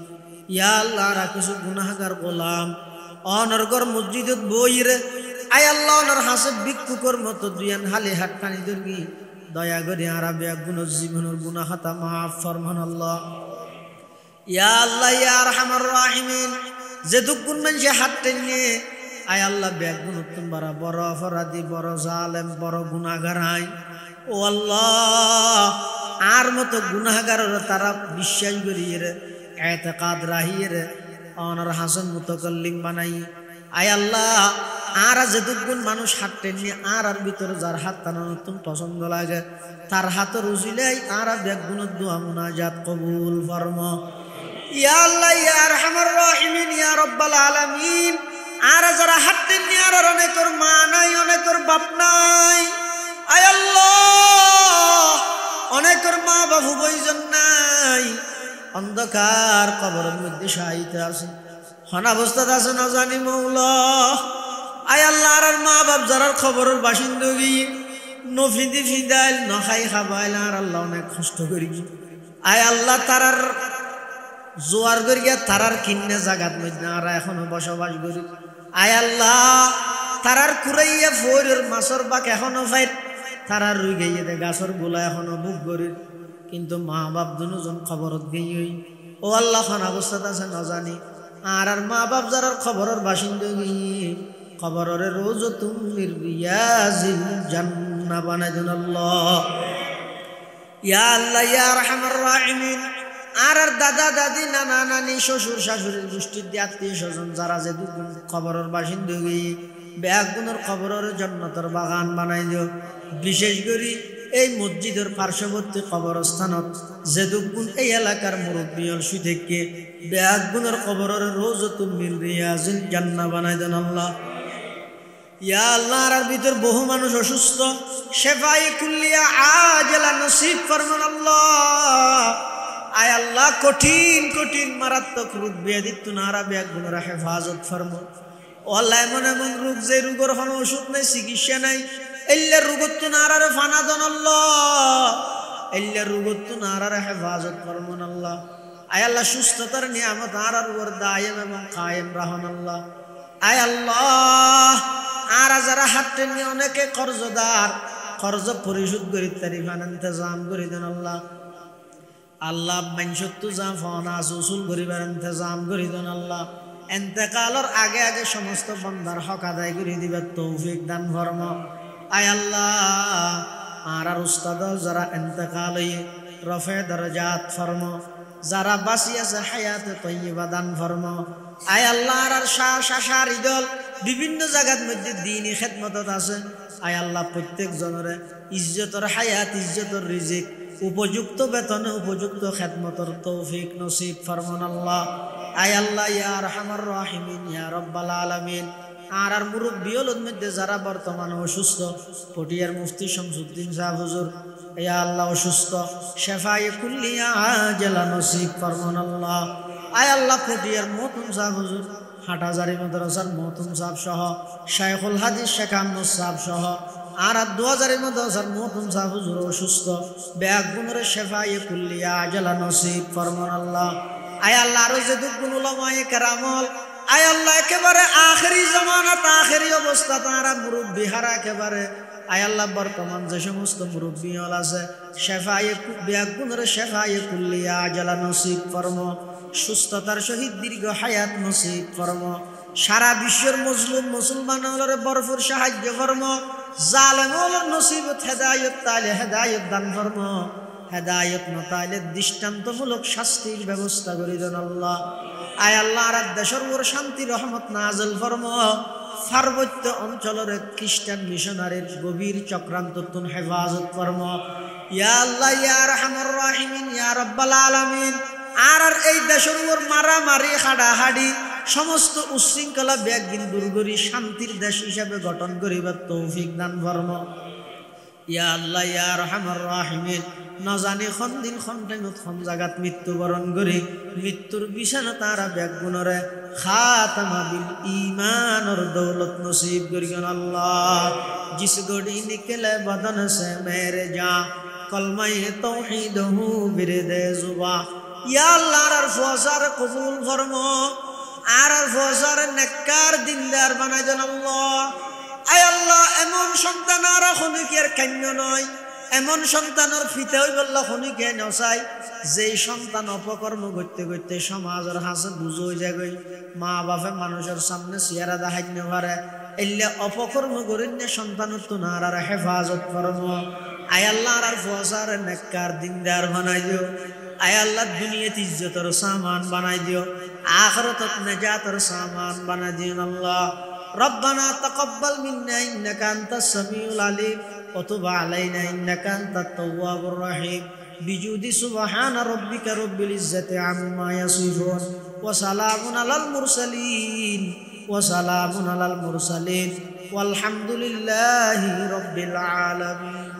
يا الله রাকিস গুনাহগার গোলাম অনর্গর মসজিদত বইরে আয় আল্লাহ ওনার হাসব ভিক্ষুকর মতো দুয়ান হালে হাত টানি দর্গি দয়া করে আরবে গুনাহ জীবনের গুনাহ খাতা মাফ ফরমান আল্লাহ ইয়া আল্লাহ ইয়া আরহামার রাহিমিন যেটুকুন মানুষে হাত টেনে আয় আল্লাহ বেগুন তোমরা বড় অপরাধী বড় জালেম বড় গুনাহগার আই ও আল্লাহ আর মতো গুনাহগারের তারা বিশ্বাস করিয়ে রে এতেকাদ রাহিয়ে রে ওনার হাসান মুতাকাল্লিম বানাই আয় আল্লাহ আর যেটুকুন মানুষ হাত টেনে আর ভিতরে যার হাত টানানো তুমি পছন্দ লাগে তার হাতের উজিলাই আর বেগুনের দোয়া মুনাজাত কবুল ফরমা ইয়া আল্লাহ ইয়া আরহামার রাহিমিন ইয়া রাব্বাল আলামিন আর যারা হাত টেনে আর অনেকের মা নাই অনেকের বাপ নাই আয় আল্লাহ অনেকের মা বাবু বইজন নাই অন্ধকার কবরের মধ্যে শায়িত আছে হন অবস্থাতে আছে না জানি মৌলা আয় আল্লাহ আর মা বাপ যারা খবরের বাসিন্দা গিয়ে নফিদি ফিদাইল নখাই খাবাইল আর আল্লাহ অনেক কষ্ট করি আয় আল্লাহ তারার জোয়ার করিয়া তারার কিন্নে জাগাত মধ্যে আর এখনো বসবাস করি আয় আল্লাহ তারার কুড়াইয়া ফোরের মাছর বাক এখনো ফাইট তারার রুই গাইয়ে দে গাছর গোলা এখনো বুক করি কিন্তু মা বাপ দুজন খবরত গিয়ে ও আল্লাহ খন অবস্থাতে আছে না জানি আর মা বাপ যারা খবরের বাসিন্দা গিয়ে খবরের রোজ তুমি রিয়াজিল জান্নাহ বানাই দেন আল্লাহ ইয়া আল্লাহ ইয়া আরহামার রাহিমিন আর দাদা দাদি নানা নানি শ্বশুর শাশুড়ির গোষ্ঠীর আত্মীয় স্বজন যারা যে খবরের বাসিন্দা গিয়ে বেগুনের খবরের জান্নাতের বাগান বানাই দিও বিশেষ করে এই মসজিদের পার্শ্ববর্তী কবরস্থানত যেটুকুন এই এলাকার মুরব্বী শুই থেকে বেগুনের খবরের রোজ তুমি রিয়াজিল জান্নাহ বানাই দেন আল্লাহ ইয়া আল্লাহ আর ভিতর বহু মানুষ অসুস্থ শেফাই কুল্লিয়া আজলা নসিব ফরমান আল্লাহ আয় আল্লাহ কঠিন কঠিন মারাত্মক রোগ ব্যাধি তুনারা বেগুনের হেফাজত ফরমান আল্লাহ এমন এমন রোগ যে রোগের কোনো ওষুধ নাই চিকিৎসা নাই এল্লা রোগত তুনারারে ফানা দেন আল্লাহ এল্লা রোগত তুনারারে হেফাজত ফরমান আল্লাহ আয় আল্লাহ সুস্থতার নিয়ামত আর উপর দায়েম এবং কায়েম রাহন আল্লাহ আয় আল্লাহ আর যারা হাত টেনে অনেকে কর্জদার কর্জ পরিশোধ করি তারিফান ইন্তজাম করে দেন আল্লাহ আল্লাহ মানসত্তু যা ফনাস উসুল করিবার ইন্তজাম করে দেন আল্লাহ এন্তেকালের আগে আগে সমস্ত বান্দার হক আদায় করে দিবার তৌফিক দান ফরমা আয় আল্লাহ আর উস্তাদ যারা এন্তেকাল হয়ে রফে দরজাত ফরমা যারা বাঁচি আছে হায়াতে তৈয়বা দান ফরমা আয় আল্লাহ আর শাশার ইদল বিভিন্ন জায়গার মধ্যে দ্বীনি খেদমতত আছে আয় আল্লাহ প্রত্যেক জনরে ইজ্জতর হায়াত ইজ্জতর রিজিক উপযুক্ত বেতনে উপযুক্ত খেদমতর তৌফিক নসিব ফরমান আল্লাহ আয় আল্লাহ ইয়া আরহামার রাহিমিন ইয়া রাব্বাল আলামিন আর মুরব্বিয়ল মধ্যে যারা বর্তমানে অসুস্থ পটিয়ার মুফতি শামসুদ্দিন সাহেব হুজুর ইয়া আল্লাহ অসুস্থ শেফায়ে কুল্লিয়া আজলা নসিব ফরমান আল্লাহ। আয় আল্লাহ পটিয়ার মহতুম সাহেব হুজুর, হাটাজারি মাদ্রাসার মহতুম সাহেব সহ, শাইখুল হাদিস শেখ আহমদ সাহেব সহ আর 2000 মাদ্রাসার মহতুম সাহেব হুজুর অসুস্থ, বেগুনের শেফায়ে কুল্লিয়া আজলা নসিব ফরমান আল্লাহ। আয় আল্লাহ আরো যে দুগুণ উলামায়ে কেরামল, আয় আল্লাহ একেবারে আখেরি জামানাত আখেরি অবস্থা তারা মুরব্বী হারা একেবারে, আয় আল্লাহ বর্তমান যে সমস্ত মুরব্বী হল আছে শেফায়ে বেগুনের শেফায়ে কুল্লিয়া আজলা নসিব ফরম, সুস্থতার সহিত দীর্ঘ হায়াত নসিব ফরম, সারা বিশ্বের মজলুম মুসলমানের ভরপুর সাহায্য ফরম, জালেমর নসিবত হেদায়েত তাইলে হেদায়েত দান ফরম, হেদায়েত না তাইলে দৃষ্টান্তমূলক শাস্তির ব্যবস্থা করে দেন আল্লাহ। আয় আল্লাহ আর দেশের উপর শান্তি রহমত নাযিল ফরম, পার্বত্য অঞ্চলের খ্রিস্টান মিশনারির গভীর চক্রান্ত তুন হেফাজত ফরম, ইয়া আল্লাহ ইয়া আরহামার রাহিমিন ইয়া রাব্বাল আলামিন। আর এই দেশের উপর মারামারি হাডাহাডি সমস্ত উশৃঙ্খলা ব্যাগিন দূর করি শান্তির দেশ হিসাবে গঠন করিবার তৌফিক দান ফরম, ইয়া আল্লাহ ইয়া আরহামার রাহিমিন। নজানি খন দিন খন টাইমত খন জাগাত মৃত্যুবরণ করি মৃত্যুর বিছানা তারা ব্যাগুণরে খাতামা বিল ঈমানর দৌলত নসিব করিগন আল্লাহ। জিস গড়ি নিকলে বদন সে মেরে যা কলমায়ে তাওহীদ হু বিরদে জুবা, ইয়া আল্লাহ আর ফসার কবুল ফরমো, আর ফসার নেককার দিনদার বানাই দেন আল্লাহ। আয় আল্লাহ এমন সন্তান আর খনিকের কান্য নয়, এমন সন্তানের ফিতে হই বলল খনিকে নসাই, যেই সন্তান অপকর্ম করতে করতে সমাজের হাসে বুঝো হয়ে যায়, মা বাপে মানুষের সামনে চেহারা দেখাই না পারে, এলে অপকর্ম করেন সন্তানের তো না আর হেফাজত করম। আয় আল্লাহ আর ফসার নেককার দিনদার বানাই দিও, আয় আল্লাহ দুনিয়াতে ইজ্জতের সামান বানাই দিও, আখিরাতে নাজাতের সামান বানাই দিও আল্লাহ। ربنا تقبل منا إنك أنت السميع العليم وتب علينا إنك أنت التواب الرحيم بجود سبحان ربك رب العزة عما يصفون وسلام على المرسلين والحمد لله رب العالمين.